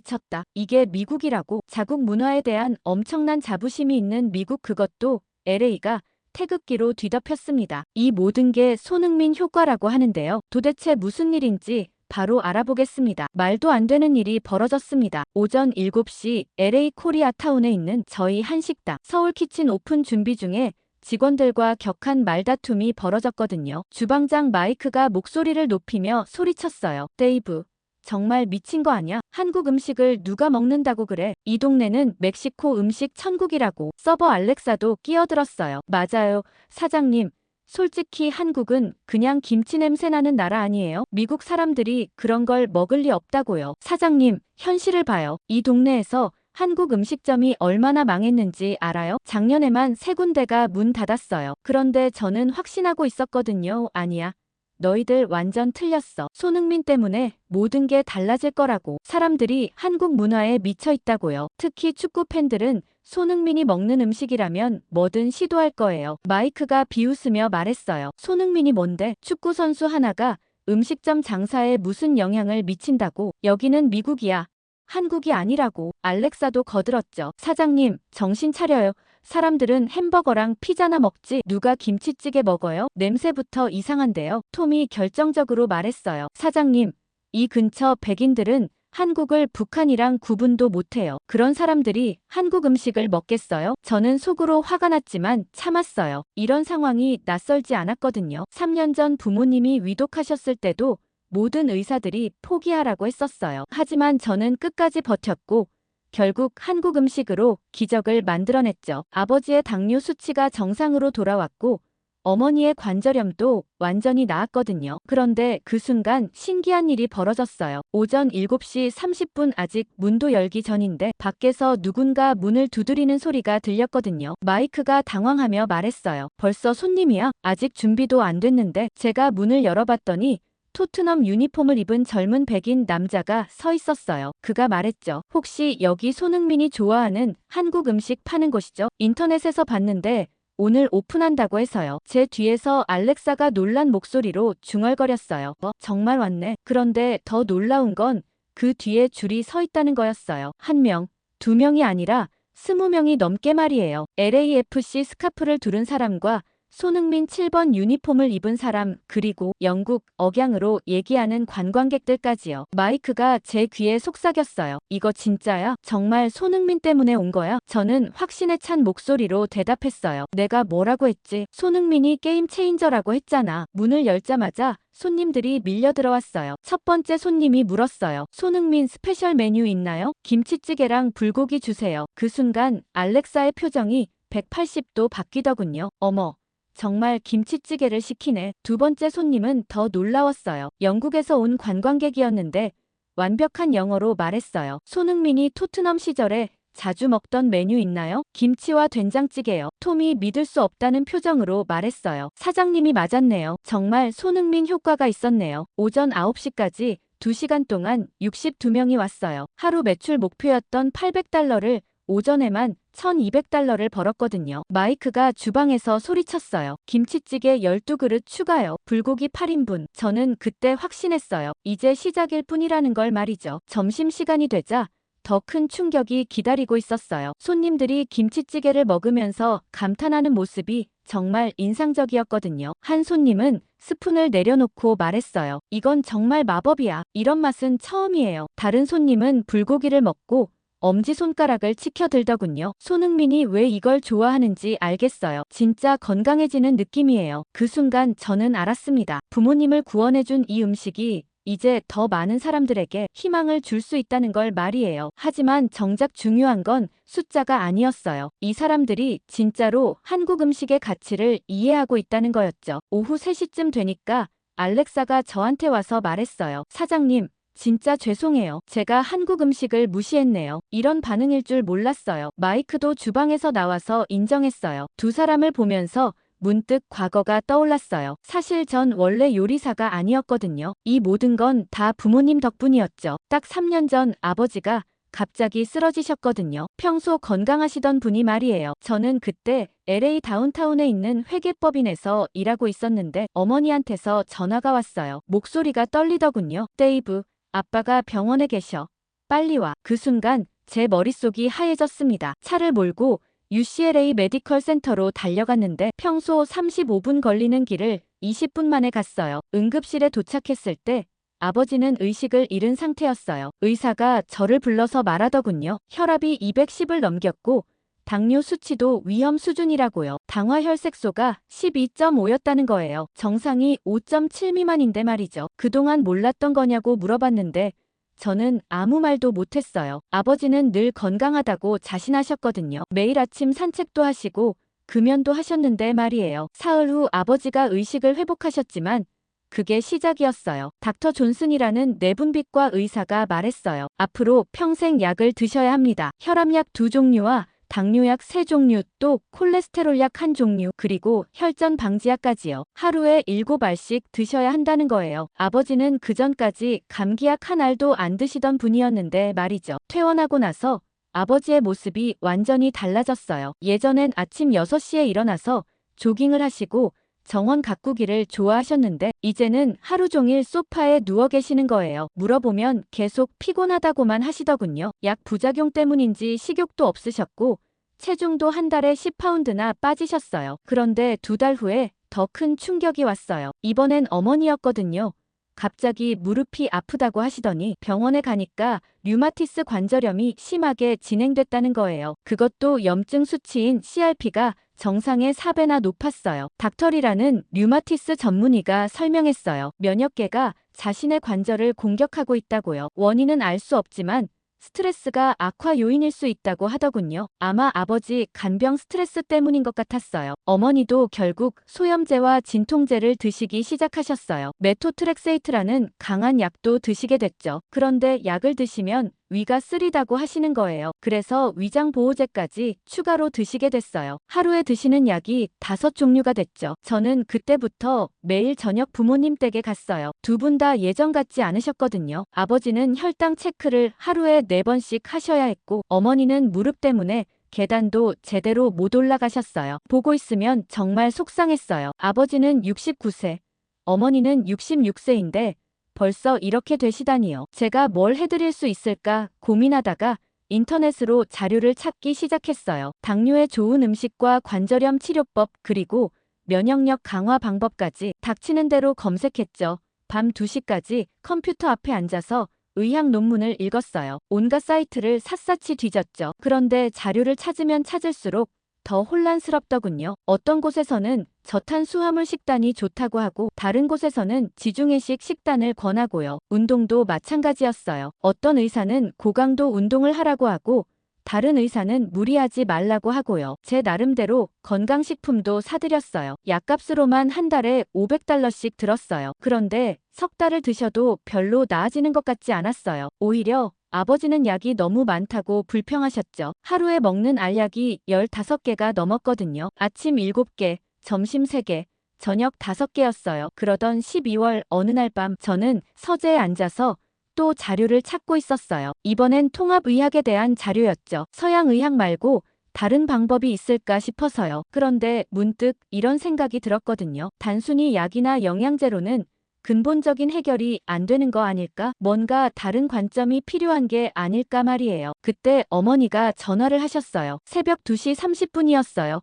미쳤다. 이게 미국이라고. 자국 문화에 대한 엄청난 자부심이 있는 미국, 그것도 LA가 태극기로 뒤덮였습니다. 이 모든 게 손흥민 효과라고 하는데요. 도대체 무슨 일인지 바로 알아보겠습니다. 말도 안 되는 일이 벌어졌습니다. 오전 7시 LA 코리아타운에 있는 저희 한식당 서울 키친 오픈 준비 중에 직원들과 격한 말다툼이 벌어졌거든요. 주방장 마이크가 목소리를 높이며 소리쳤어요. 데이브, 정말 미친 거 아냐? 한국 음식을 누가 먹는다고 그래? 이 동네는 멕시코 음식 천국이라고. 서버 알렉사도 끼어들었어요. 맞아요, 사장님. 솔직히 한국은 그냥 김치 냄새 나는 나라 아니에요? 미국 사람들이 그런 걸 먹을 리 없다고요. 사장님, 현실을 봐요. 이 동네에서 한국 음식점이 얼마나 망했는지 알아요? 작년에만 3군데가 문 닫았어요. 그런데 저는 확신하고 있었거든요. 아니야. 너희들 완전 틀렸어. 손흥민 때문에 모든 게 달라질 거라고. 사람들이 한국 문화에 미쳐 있다고요. 특히 축구 팬들은 손흥민이 먹는 음식이라면 뭐든 시도할 거예요. 마이크가 비웃으며 말했어요. 손흥민이 뭔데? 축구 선수 하나가 음식점 장사에 무슨 영향을 미친다고. 여기는 미국이야. 한국이 아니라고. 알렉사도 거들었죠. 사장님, 정신 차려요. 사람들은 햄버거랑 피자나 먹지 누가 김치찌개 먹어요? 냄새부터 이상한데요. 톰이 결정적으로 말했어요. 사장님, 이 근처 백인들은 한국을 북한이랑 구분도 못해요. 그런 사람들이 한국 음식을 먹겠어요? 저는 속으로 화가 났지만 참았어요. 이런 상황이 낯설지 않았거든요. 3년 전 부모님이 위독하셨을 때도 모든 의사들이 포기하라고 했었어요. 하지만 저는 끝까지 버텼고 결국 한국 음식으로 기적을 만들어냈죠. 아버지의 당뇨 수치가 정상으로 돌아왔고 어머니의 관절염도 완전히 나았거든요. 그런데 그 순간 신기한 일이 벌어졌어요. 오전 7시 30분 아직 문도 열기 전인데 밖에서 누군가 문을 두드리는 소리가 들렸거든요. 마이크가 당황하며 말했어요. 벌써 손님이야? 아직 준비도 안 됐는데. 제가 문을 열어봤더니 토트넘 유니폼을 입은 젊은 백인 남자가 서 있었어요. 그가 말했죠. 혹시 여기 손흥민이 좋아하는 한국 음식 파는 곳이죠? 인터넷에서 봤는데 오늘 오픈한다고 해서요. 제 뒤에서 알렉사가 놀란 목소리로 중얼거렸어요. 정말 왔네. 그런데 더 놀라운 건 그 뒤에 줄이 서 있다는 거였어요. 1명, 2명이 아니라 20명이 넘게 말이에요. LAFC 스카프를 두른 사람과 손흥민 7번 유니폼을 입은 사람, 그리고 영국 억양으로 얘기하는 관광객들까지요. 마이크가 제 귀에 속삭였어요. 이거 진짜야? 정말 손흥민 때문에 온 거야? 저는 확신에 찬 목소리로 대답했어요. 내가 뭐라고 했지? 손흥민이 게임 체인저라고 했잖아. 문을 열자마자 손님들이 밀려 들어왔어요. 첫 번째 손님이 물었어요. 손흥민 스페셜 메뉴 있나요? 김치찌개랑 불고기 주세요. 그 순간 알렉사의 표정이 180도 바뀌더군요. 어머. 정말 김치찌개를 시키네. 두 번째 손님은 더 놀라웠어요. 영국에서 온 관광객이었는데 완벽한 영어로 말했어요. 손흥민이 토트넘 시절에 자주 먹던 메뉴 있나요? 김치와 된장찌개요. 톰이 믿을 수 없다는 표정으로 말했어요. 사장님이 맞았네요. 정말 손흥민 효과가 있었네요. 오전 9시까지 2시간 동안 62명이 왔어요. 하루 매출 목표였던 $800를 오전에만 $1200를 벌었거든요. 마이크가 주방에서 소리쳤어요. 김치찌개 12그릇 추가요. 불고기 8인분. 저는 그때 확신했어요. 이제 시작일 뿐이라는 걸 말이죠. 점심시간이 되자 더 큰 충격이 기다리고 있었어요. 손님들이 김치찌개를 먹으면서 감탄하는 모습이 정말 인상적이었거든요. 한 손님은 스푼을 내려놓고 말했어요. 이건 정말 마법이야. 이런 맛은 처음이에요. 다른 손님은 불고기를 먹고 엄지손가락을 치켜들더군요. 손흥민이 왜 이걸 좋아하는지 알겠어요. 진짜 건강해지는 느낌이에요. 그 순간 저는 알았습니다. 부모님을 구원해준 이 음식이 이제 더 많은 사람들에게 희망을 줄 수 있다는 걸 말이에요. 하지만 정작 중요한 건 숫자가 아니었어요. 이 사람들이 진짜로 한국 음식의 가치를 이해하고 있다는 거였죠. 오후 3시쯤 되니까 알렉사가 저한테 와서 말했어요. 사장님, 진짜 죄송해요. 제가 한국 음식을 무시했네요. 이런 반응일 줄 몰랐어요. 마이크도 주방에서 나와서 인정했어요. 두 사람을 보면서 문득 과거가 떠올랐어요. 사실 전 원래 요리사가 아니었거든요. 이 모든 건 다 부모님 덕분이었죠. 딱 3년 전 아버지가 갑자기 쓰러지셨거든요. 평소 건강하시던 분이 말이에요. 저는 그때 LA 다운타운에 있는 회계법인에서 일하고 있었는데 어머니한테서 전화가 왔어요. 목소리가 떨리더군요. 데이브, 아빠가 병원에 계셔. 빨리 와. 그 그 순간 제 머릿속이 하얘졌습니다. 차를 몰고 UCLA 메디컬 센터로 달려갔는데 평소 35분 걸리는 길을 20분 만에 갔어요. 응급실에 도착했을 때 아버지는 의식을 잃은 상태였어요. 의사가 저를 불러서 말하더군요. 혈압이 210을 넘겼고 당뇨 수치도 위험 수준이라고요. 당화혈색소가 12.5였다는 거예요. 정상이 5.7 미만인데 말이죠. 그동안 몰랐던 거냐고 물어봤는데 저는 아무 말도 못했어요. 아버지는 늘 건강하다고 자신하셨거든요. 매일 아침 산책도 하시고 금연도 하셨는데 말이에요. 사흘 후 아버지가 의식을 회복하셨지만 그게 시작이었어요. 닥터 존슨이라는 내분비과 의사가 말했어요. 앞으로 평생 약을 드셔야 합니다. 혈압약 2종류와 당뇨약 3종류, 또 콜레스테롤약 1종류, 그리고 혈전 방지약까지요. 하루에 7알씩 드셔야 한다는 거예요. 아버지는 그전까지 감기약 한 알도 안 드시던 분이었는데 말이죠. 퇴원하고 나서 아버지의 모습이 완전히 달라졌어요. 예전엔 아침 6시에 일어나서 조깅을 하시고 정원 가꾸기를 좋아하셨는데 이제는 하루 종일 소파에 누워 계시는 거예요. 물어보면 계속 피곤하다고만 하시더군요. 약 부작용 때문인지 식욕도 없으셨고 체중도 한 달에 10파운드나 빠지셨어요. 그런데 2달 후에 더 큰 충격이 왔어요. 이번엔 어머니였거든요. 갑자기 무릎이 아프다고 하시더니 병원에 가니까 류마티스 관절염이 심하게 진행됐다는 거예요. 그것도 염증 수치인 CRP가 정상의 4배나 높았어요. 닥터리라는 류마티스 전문의가 설명했어요. 면역계가 자신의 관절을 공격하고 있다고요. 원인은 알 수 없지만 스트레스가 악화 요인일 수 있다고 하더군요. 아마 아버지 간병 스트레스 때문인 것 같았어요. 어머니도 결국 소염제와 진통제를 드시기 시작하셨어요. 메토트렉세이트라는 강한 약도 드시게 됐죠. 그런데 약을 드시면 위가 쓰리다고 하시는 거예요. 그래서 위장보호제까지 추가로 드시게 됐어요. 하루에 드시는 약이 5종류가 됐죠. 저는 그때부터 매일 저녁 부모님 댁에 갔어요. 두 분 다 예전 같지 않으셨거든요. 아버지는 혈당 체크를 하루에 4번씩 하셔야 했고 어머니는 무릎 때문에 계단도 제대로 못 올라가셨어요. 보고 있으면 정말 속상했어요. 아버지는 69세, 어머니는 66세인데 벌써 이렇게 되시다니요. 제가 뭘 해드릴 수 있을까 고민하다가 인터넷으로 자료를 찾기 시작했어요. 당뇨에 좋은 음식과 관절염 치료법 그리고 면역력 강화 방법까지 닥치는 대로 검색했죠. 밤 2시까지 컴퓨터 앞에 앉아서 의학 논문을 읽었어요. 온갖 사이트를 샅샅이 뒤졌죠. 그런데 자료를 찾으면 찾을수록 더 혼란스럽더군요. 어떤 곳에서는 저탄수화물 식단이 좋다고 하고 다른 곳에서는 지중해식 식단을 권하고요. 운동도 마찬가지였어요. 어떤 의사는 고강도 운동을 하라고 하고 다른 의사는 무리하지 말라고 하고요. 제 나름대로 건강식품도 사드렸어요. 약값으로만 한 달에 $500씩 들었어요. 그런데 석 달을 드셔도 별로 나아지는 것 같지 않았어요. 오히려 아버지는 약이 너무 많다고 불평하셨죠. 하루에 먹는 알약이 15개가 넘었거든요. 아침 7개, 점심 3개, 저녁 5개였어요. 그러던 12월 어느 날 밤 저는 서재에 앉아서 또 자료를 찾고 있었어요. 이번엔 통합의학에 대한 자료였죠. 서양의학 말고 다른 방법이 있을까 싶어서요. 그런데 문득 이런 생각이 들었거든요. 단순히 약이나 영양제로는 근본적인 해결이 안 되는 거 아닐까? 뭔가 다른 관점이 필요한 게 아닐까 말이에요. 그때 어머니가 전화를 하셨어요. 새벽 2시 30분이었어요.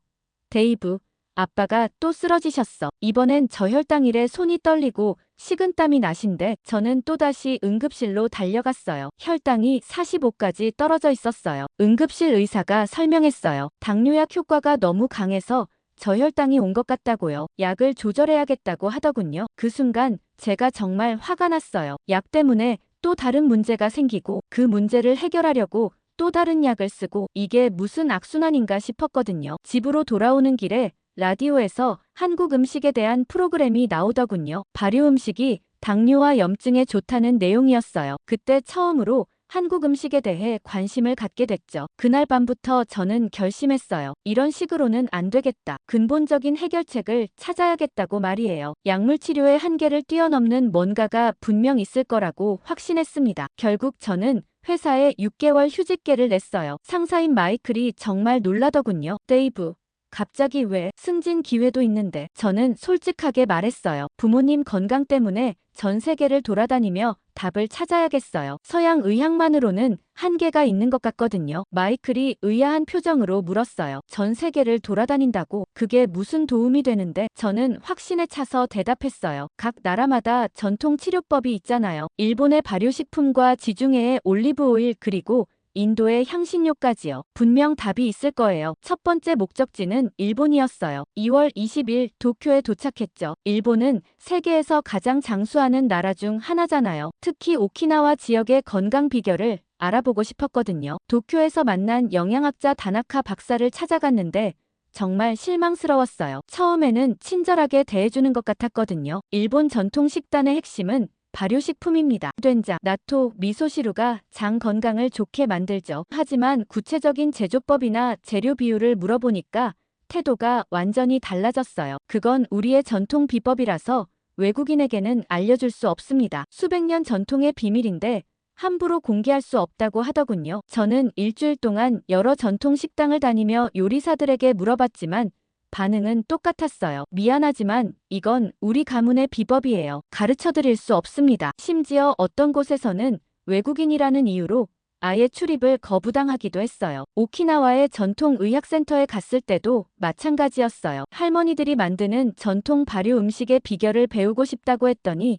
데이브, 아빠가 또 쓰러지셨어. 이번엔 저혈당일에 손이 떨리고 식은땀이 나신데 저는 또다시 응급실로 달려갔어요. 혈당이 45까지 떨어져 있었어요. 응급실 의사가 설명했어요. 당뇨약 효과가 너무 강해서 저혈당이 온 것 같다고요. 약을 조절해야겠다고 하더군요. 그 순간 제가 정말 화가 났어요. 약 때문에 또 다른 문제가 생기고 그 문제를 해결하려고 또 다른 약을 쓰고 이게 무슨 악순환인가 싶었거든요. 집으로 돌아오는 길에 라디오에서 한국 음식에 대한 프로그램이 나오더군요. 발효 음식이 당뇨와 염증에 좋다는 내용이었어요. 그때 처음으로 한국 음식에 대해 관심을 갖게 됐죠. 그날 밤부터 저는 결심했어요. 이런 식으로는 안 되겠다. 근본적인 해결책을 찾아야겠다고 말이에요. 약물 치료의 한계를 뛰어넘는 뭔가가 분명 있을 거라고 확신했습니다. 결국 저는 회사에 6개월 휴직계를 냈어요. 상사인 마이클이 정말 놀라더군요. 데이브, 갑자기 왜? 승진 기회도 있는데. 저는 솔직하게 말했어요. 부모님 건강 때문에 전 세계를 돌아다니며 답을 찾아야겠어요. 서양 의학만으로는 한계가 있는 것 같거든요. 마이클이 의아한 표정으로 물었어요. 전 세계를 돌아다닌다고? 그게 무슨 도움이 되는데? 저는 확신에 차서 대답했어요. 각 나라마다 전통 치료법이 있잖아요. 일본의 발효식품과 지중해의 올리브 오일, 그리고 인도의 향신료까지요. 분명 답이 있을 거예요. 첫 번째 목적지는 일본이었어요. 2월 20일 도쿄에 도착했죠. 일본은 세계에서 가장 장수하는 나라 중 하나잖아요. 특히 오키나와 지역의 건강 비결을 알아보고 싶었거든요. 도쿄에서 만난 영양학자 다나카 박사를 찾아갔는데 정말 실망스러웠어요. 처음에는 친절하게 대해주는 것 같았거든요. 일본 전통 식단의 핵심은 발효식품입니다. 된장, 나토, 미소시루가 장 건강을 좋게 만들죠. 하지만 구체적인 제조법이나 재료 비율을 물어보니까 태도가 완전히 달라졌어요. 그건 우리의 전통 비법이라서 외국인에게는 알려줄 수 없습니다. 수백 년 전통의 비밀인데 함부로 공개할 수 없다고 하더군요. 저는 일주일 동안 여러 전통 식당을 다니며 요리사들에게 물어봤지만 반응은 똑같았어요. 미안하지만 이건 우리 가문의 비법이에요. 가르쳐 드릴 수 없습니다. 심지어 어떤 곳에서는 외국인이라는 이유로 아예 출입을 거부당하기도 했어요. 오키나와의 전통 의학센터에 갔을 때도 마찬가지였어요. 할머니들이 만드는 전통 발효 음식의 비결을 배우고 싶다고 했더니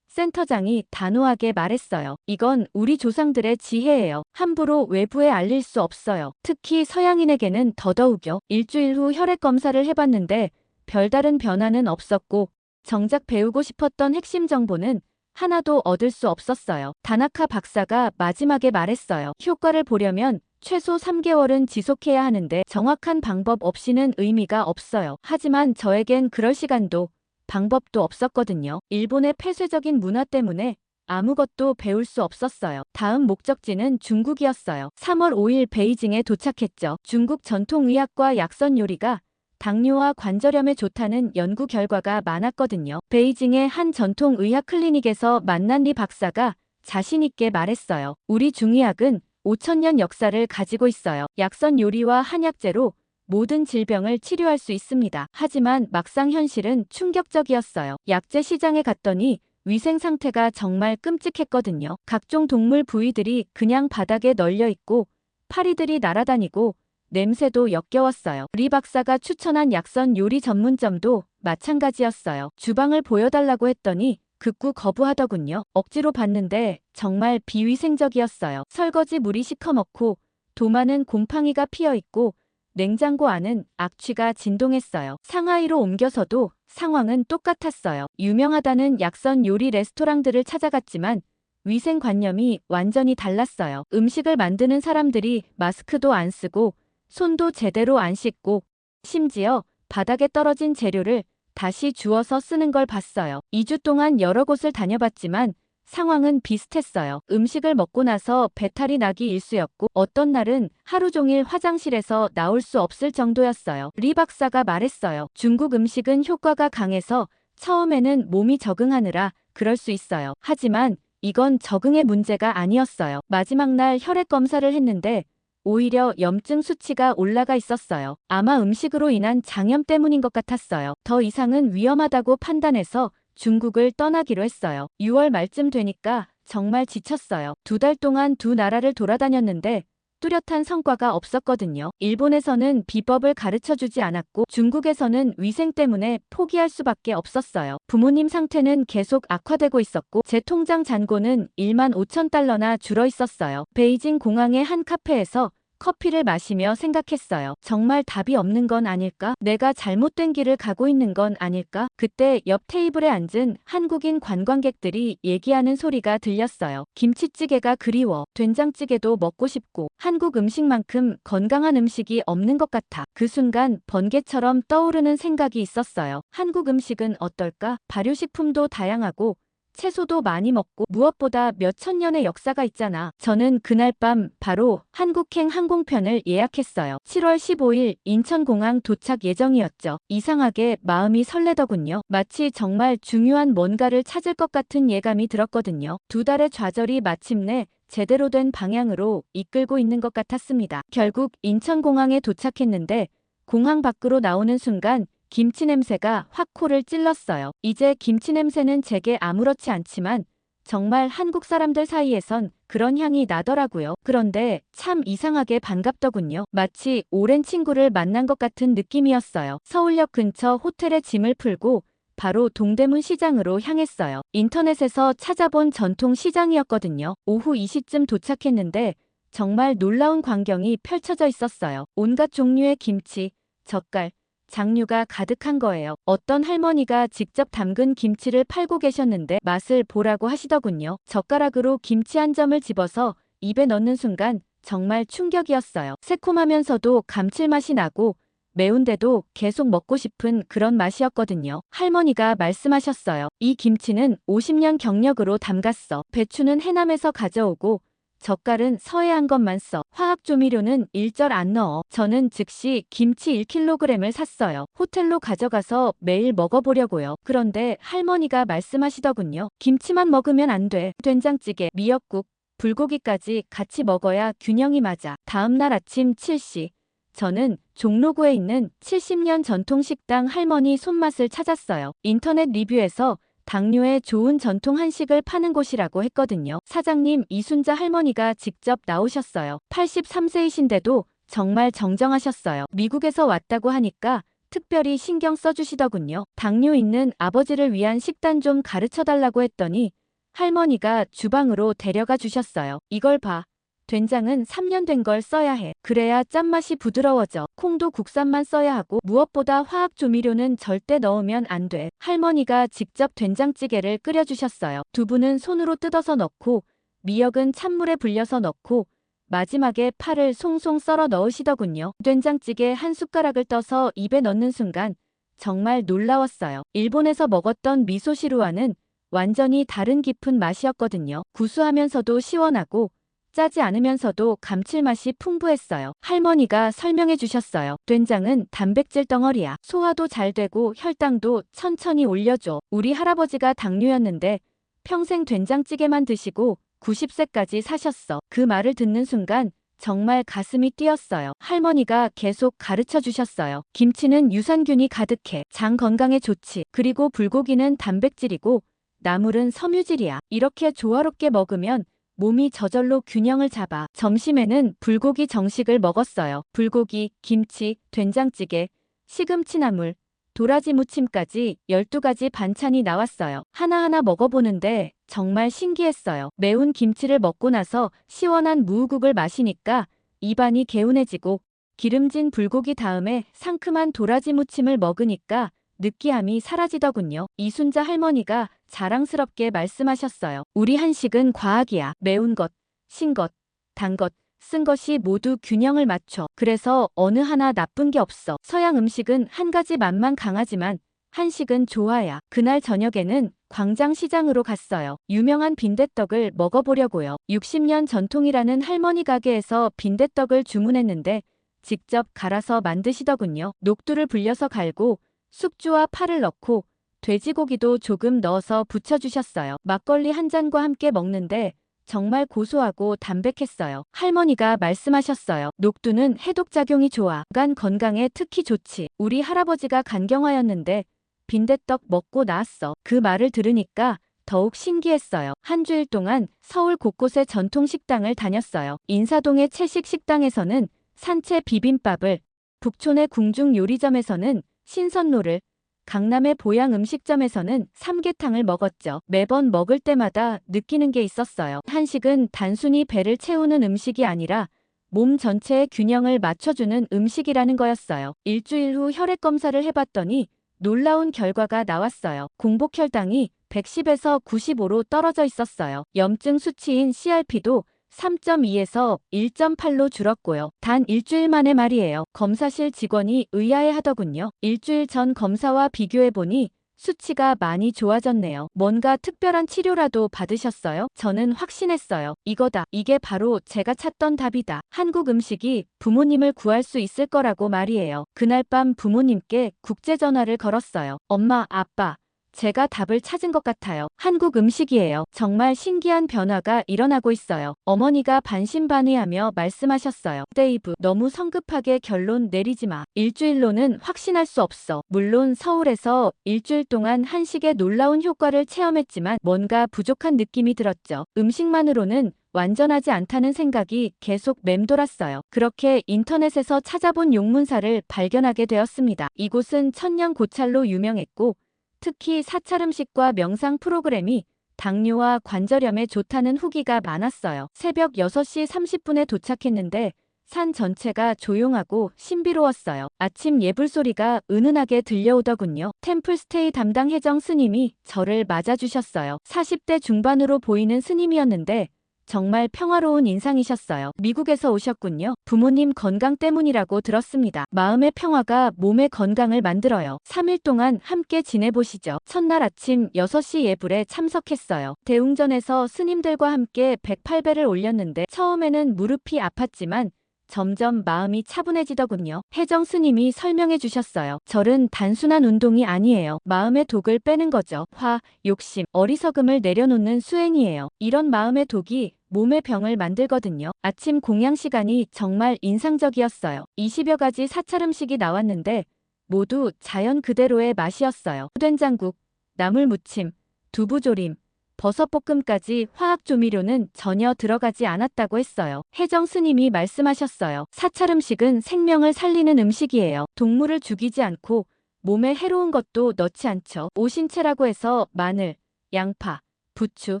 센터장이 단호하게 말했어요. 이건 우리 조상들의 지혜예요. 함부로 외부에 알릴 수 없어요. 특히 서양인에게는 더더욱요. 일주일 후 혈액 검사를 해봤는데 별다른 변화는 없었고 정작 배우고 싶었던 핵심 정보는 하나도 얻을 수 없었어요. 다나카 박사가 마지막에 말했어요. 효과를 보려면 최소 3개월은 지속해야 하는데 정확한 방법 없이는 의미가 없어요. 하지만 저에겐 그럴 시간도 방법도 없었거든요. 일본의 폐쇄적인 문화 때문에 아무것도 배울 수 없었어요. 다음 목적지는 중국이었어요. 3월 5일 베이징에 도착했죠. 중국 전통의학과 약선 요리가 당뇨와 관절염에 좋다는 연구 결과가 많았거든요. 베이징의 한 전통의학 클리닉에서 만난 리 박사가 자신있게 말했어요. 우리 중의학은 5,000년 역사를 가지고 있어요. 약선 요리와 한약재로 모든 질병을 치료할 수 있습니다. 하지만 막상 현실은 충격적이었어요. 약재 시장에 갔더니 위생 상태가 정말 끔찍했거든요. 각종 동물 부위들이 그냥 바닥에 널려 있고 파리들이 날아다니고 냄새도 역겨웠어요. 리 박사가 추천한 약선 요리 전문점도 마찬가지였어요. 주방을 보여달라고 했더니 극구 거부하더군요. 억지로 봤는데 정말 비위생적이었어요. 설거지 물이 시커멓고 도마는 곰팡이가 피어있고 냉장고 안은 악취가 진동했어요. 상하이로 옮겨서도 상황은 똑같았어요. 유명하다는 약선 요리 레스토랑들을 찾아갔지만 위생관념이 완전히 달랐어요. 음식을 만드는 사람들이 마스크도 안 쓰고 손도 제대로 안 씻고 심지어 바닥에 떨어진 재료를 다시 주워서 쓰는 걸 봤어요. 2주 동안 여러 곳을 다녀봤지만 상황은 비슷했어요. 음식을 먹고 나서 배탈이 나기 일쑤였고 어떤 날은 하루 종일 화장실에서 나올 수 없을 정도였어요. 리 박사가 말했어요. 중국 음식은 효과가 강해서 처음에는 몸이 적응하느라 그럴 수 있어요. 하지만 이건 적응의 문제가 아니었어요. 마지막 날 혈액 검사를 했는데 오히려 염증 수치가 올라가 있었어요. 아마 음식으로 인한 장염 때문인 것 같았어요. 더 이상은 위험하다고 판단해서 중국을 떠나기로 했어요. 6월 말쯤 되니까 정말 지쳤어요. 2달 동안 두 나라를 돌아다녔는데 뚜렷한 성과가 없었거든요. 일본에서는 비법을 가르쳐주지 않았고 중국에서는 위생 때문에 포기할 수밖에 없었어요. 부모님 상태는 계속 악화되고 있었고 제 통장 잔고는 15,000달러나 줄어 있었어요. 베이징 공항의 한 카페에서 커피를 마시며 생각했어요. 정말 답이 없는 건 아닐까? 내가 잘못된 길을 가고 있는 건 아닐까? 그때 옆 테이블에 앉은 한국인 관광객들이 얘기하는 소리가 들렸어요. 김치찌개가 그리워. 된장찌개도 먹고 싶고. 한국 음식만큼 건강한 음식이 없는 것 같아. 그 순간 번개처럼 떠오르는 생각이 있었어요. 한국 음식은 어떨까? 발효식품도 다양하고 채소도 많이 먹고 무엇보다 몇천 년의 역사가 있잖아. 저는 그날 밤 바로 한국행 항공편을 예약했어요. 7월 15일 인천공항 도착 예정이었죠. 이상하게 마음이 설레더군요. 마치 정말 중요한 뭔가를 찾을 것 같은 예감이 들었거든요. 2달의 좌절이 마침내 제대로 된 방향으로 이끌고 있는 것 같았습니다. 결국 인천공항에 도착했는데 공항 밖으로 나오는 순간 김치 냄새가 확 코를 찔렀어요. 이제 김치 냄새는 제게 아무렇지 않지만 정말 한국 사람들 사이에선 그런 향이 나더라고요. 그런데 참 이상하게 반갑더군요. 마치 오랜 친구를 만난 것 같은 느낌이었어요. 서울역 근처 호텔에 짐을 풀고 바로 동대문 시장으로 향했어요. 인터넷에서 찾아본 전통 시장이었거든요. 오후 2시쯤 도착했는데 정말 놀라운 광경이 펼쳐져 있었어요. 온갖 종류의 김치, 젓갈, 장류가 가득한 거예요. 어떤 할머니가 직접 담근 김치를 팔고 계셨는데 맛을 보라고 하시더군요. 젓가락으로 김치 한 점을 집어서 입에 넣는 순간 정말 충격이었어요. 새콤하면서도 감칠맛이 나고 매운데도 계속 먹고 싶은 그런 맛이었거든요. 할머니가 말씀하셨어요. 이 김치는 50년 경력으로 담갔어. 배추는 해남에서 가져오고 젓갈은 서해안 것만 써. 화학 조미료는 일절 안 넣어. 저는 즉시 김치 1kg을 샀어요. 호텔로 가져가서 매일 먹어보려고요. 그런데 할머니가 말씀하시더군요. 김치만 먹으면 안 돼. 된장찌개, 미역국, 불고기까지 같이 먹어야 균형이 맞아. 다음 날 아침 7시. 저는 종로구에 있는 70년 전통 식당 할머니 손맛을 찾았어요. 인터넷 리뷰에서 당뇨에 좋은 전통 한식을 파는 곳이라고 했거든요. 사장님 이순자 할머니가 직접 나오셨어요. 83세이신데도 정말 정정하셨어요. 미국에서 왔다고 하니까 특별히 신경 써주시더군요. 당뇨 있는 아버지를 위한 식단 좀 가르쳐달라고 했더니 할머니가 주방으로 데려가 주셨어요. 이걸 봐. 된장은 3년 된 걸 써야 해. 그래야 짠맛이 부드러워져. 콩도 국산만 써야 하고 무엇보다 화학 조미료는 절대 넣으면 안 돼. 할머니가 직접 된장찌개를 끓여주셨어요. 두부는 손으로 뜯어서 넣고 미역은 찬물에 불려서 넣고 마지막에 파를 송송 썰어 넣으시더군요. 된장찌개 한 숟가락을 떠서 입에 넣는 순간 정말 놀라웠어요. 일본에서 먹었던 미소시루와는 완전히 다른 깊은 맛이었거든요. 구수하면서도 시원하고 짜지 않으면서도 감칠맛이 풍부했어요. 할머니가 설명해 주셨어요. 된장은 단백질 덩어리야. 소화도 잘 되고 혈당도 천천히 올려줘. 우리 할아버지가 당뇨였는데 평생 된장찌개만 드시고 90세까지 사셨어. 그 말을 듣는 순간 정말 가슴이 뛰었어요. 할머니가 계속 가르쳐 주셨어요. 김치는 유산균이 가득해. 장 건강에 좋지. 그리고 불고기는 단백질이고 나물은 섬유질이야. 이렇게 조화롭게 먹으면 몸이 저절로 균형을 잡아. 점심에는 불고기 정식을 먹었어요. 불고기, 김치, 된장찌개, 시금치나물, 도라지 무침까지 12가지 반찬이 나왔어요. 하나하나 먹어보는데 정말 신기했어요. 매운 김치를 먹고 나서 시원한 무우국을 마시니까 입안이 개운해지고 기름진 불고기 다음에 상큼한 도라지 무침을 먹으니까 느끼함이 사라지더군요. 이순자 할머니가 자랑스럽게 말씀하셨어요. 우리 한식은 과학이야. 매운 것, 신 것, 단 것, 쓴 것이 모두 균형을 맞춰. 그래서 어느 하나 나쁜 게 없어. 서양 음식은 한 가지 맛만 강하지만 한식은 좋아야. 그날 저녁에는 광장시장으로 갔어요. 유명한 빈대떡을 먹어보려고요. 60년 전통이라는 할머니 가게에서 빈대떡을 주문했는데 직접 갈아서 만드시더군요. 녹두를 불려서 갈고 숙주와 파를 넣고 돼지고기도 조금 넣어서 부쳐주셨어요. 막걸리 한 잔과 함께 먹는데 정말 고소하고 담백했어요. 할머니가 말씀하셨어요. 녹두는 해독작용이 좋아. 간 건강에 특히 좋지. 우리 할아버지가 간경화였는데 빈대떡 먹고 나았어. 그 말을 들으니까 더욱 신기했어요. 한 주일 동안 서울 곳곳의 전통 식당을 다녔어요. 인사동의 채식 식당에서는 산채 비빔밥을, 북촌의 궁중 요리점에서는 신선로를, 강남의 보양 음식점에서는 삼계탕을 먹었죠. 매번 먹을 때마다 느끼는 게 있었어요. 한식은 단순히 배를 채우는 음식이 아니라 몸 전체의 균형을 맞춰주는 음식이라는 거였어요. 일주일 후 혈액 검사를 해봤더니 놀라운 결과가 나왔어요. 공복혈당이 110에서 95로 떨어져 있었어요. 염증 수치인 CRP도 3.2에서 1.8로 줄었고요. 단 일주일 만에 말이에요. 검사실 직원이 의아해하더군요. 일주일 전 검사와 비교해보니 수치가 많이 좋아졌네요. 뭔가 특별한 치료라도 받으셨어요? 저는 확신했어요. 이거다. 이게 바로 제가 찾던 답이다. 한국 음식이 부모님을 구할 수 있을 거라고 말이에요. 그날 밤 부모님께 국제전화를 걸었어요. 엄마, 아빠, 제가 답을 찾은 것 같아요. 한국 음식이에요. 정말 신기한 변화가 일어나고 있어요. 어머니가 반신반의하며 말씀하셨어요. 데이브, 너무 성급하게 결론 내리지 마. 일주일로는 확신할 수 없어. 물론 서울에서 일주일 동안 한식의 놀라운 효과를 체험했지만 뭔가 부족한 느낌이 들었죠. 음식만으로는 완전하지 않다는 생각이 계속 맴돌았어요. 그렇게 인터넷에서 찾아본 용문사를 발견하게 되었습니다. 이곳은 천년 고찰로 유명했고 특히 사찰 음식과 명상 프로그램이 당뇨와 관절염에 좋다는 후기가 많았어요. 새벽 6시 30분에 도착했는데 산 전체가 조용하고 신비로웠어요. 아침 예불 소리가 은은하게 들려오더군요. 템플스테이 담당 혜정 스님이 저를 맞아주셨어요. 40대 중반으로 보이는 스님이었는데 정말 평화로운 인상이셨어요. 미국에서 오셨군요. 부모님 건강 때문이라고 들었습니다. 마음의 평화가 몸의 건강을 만들어요. 3일 동안 함께 지내보시죠. 첫날 아침 6시 예불에 참석했어요. 대웅전에서 스님들과 함께 108배를 올렸는데 처음에는 무릎이 아팠지만 점점 마음이 차분해지더군요. 혜정 스님이 설명해 주셨어요. 절은 단순한 운동이 아니에요. 마음의 독을 빼는 거죠. 화, 욕심, 어리석음을 내려놓는 수행이에요. 이런 마음의 독이 몸의 병을 만들거든요. 아침 공양 시간이 정말 인상적이었어요. 20여 가지 사찰 음식이 나왔는데 모두 자연 그대로의 맛이었어요. 된장국, 나물무침, 두부조림, 버섯볶음까지 화학 조미료는 전혀 들어가지 않았다고 했어요. 혜정 스님이 말씀하셨어요. 사찰 음식은 생명을 살리는 음식이에요. 동물을 죽이지 않고 몸에 해로운 것도 넣지 않죠. 오신채라고 해서 마늘, 양파, 부추,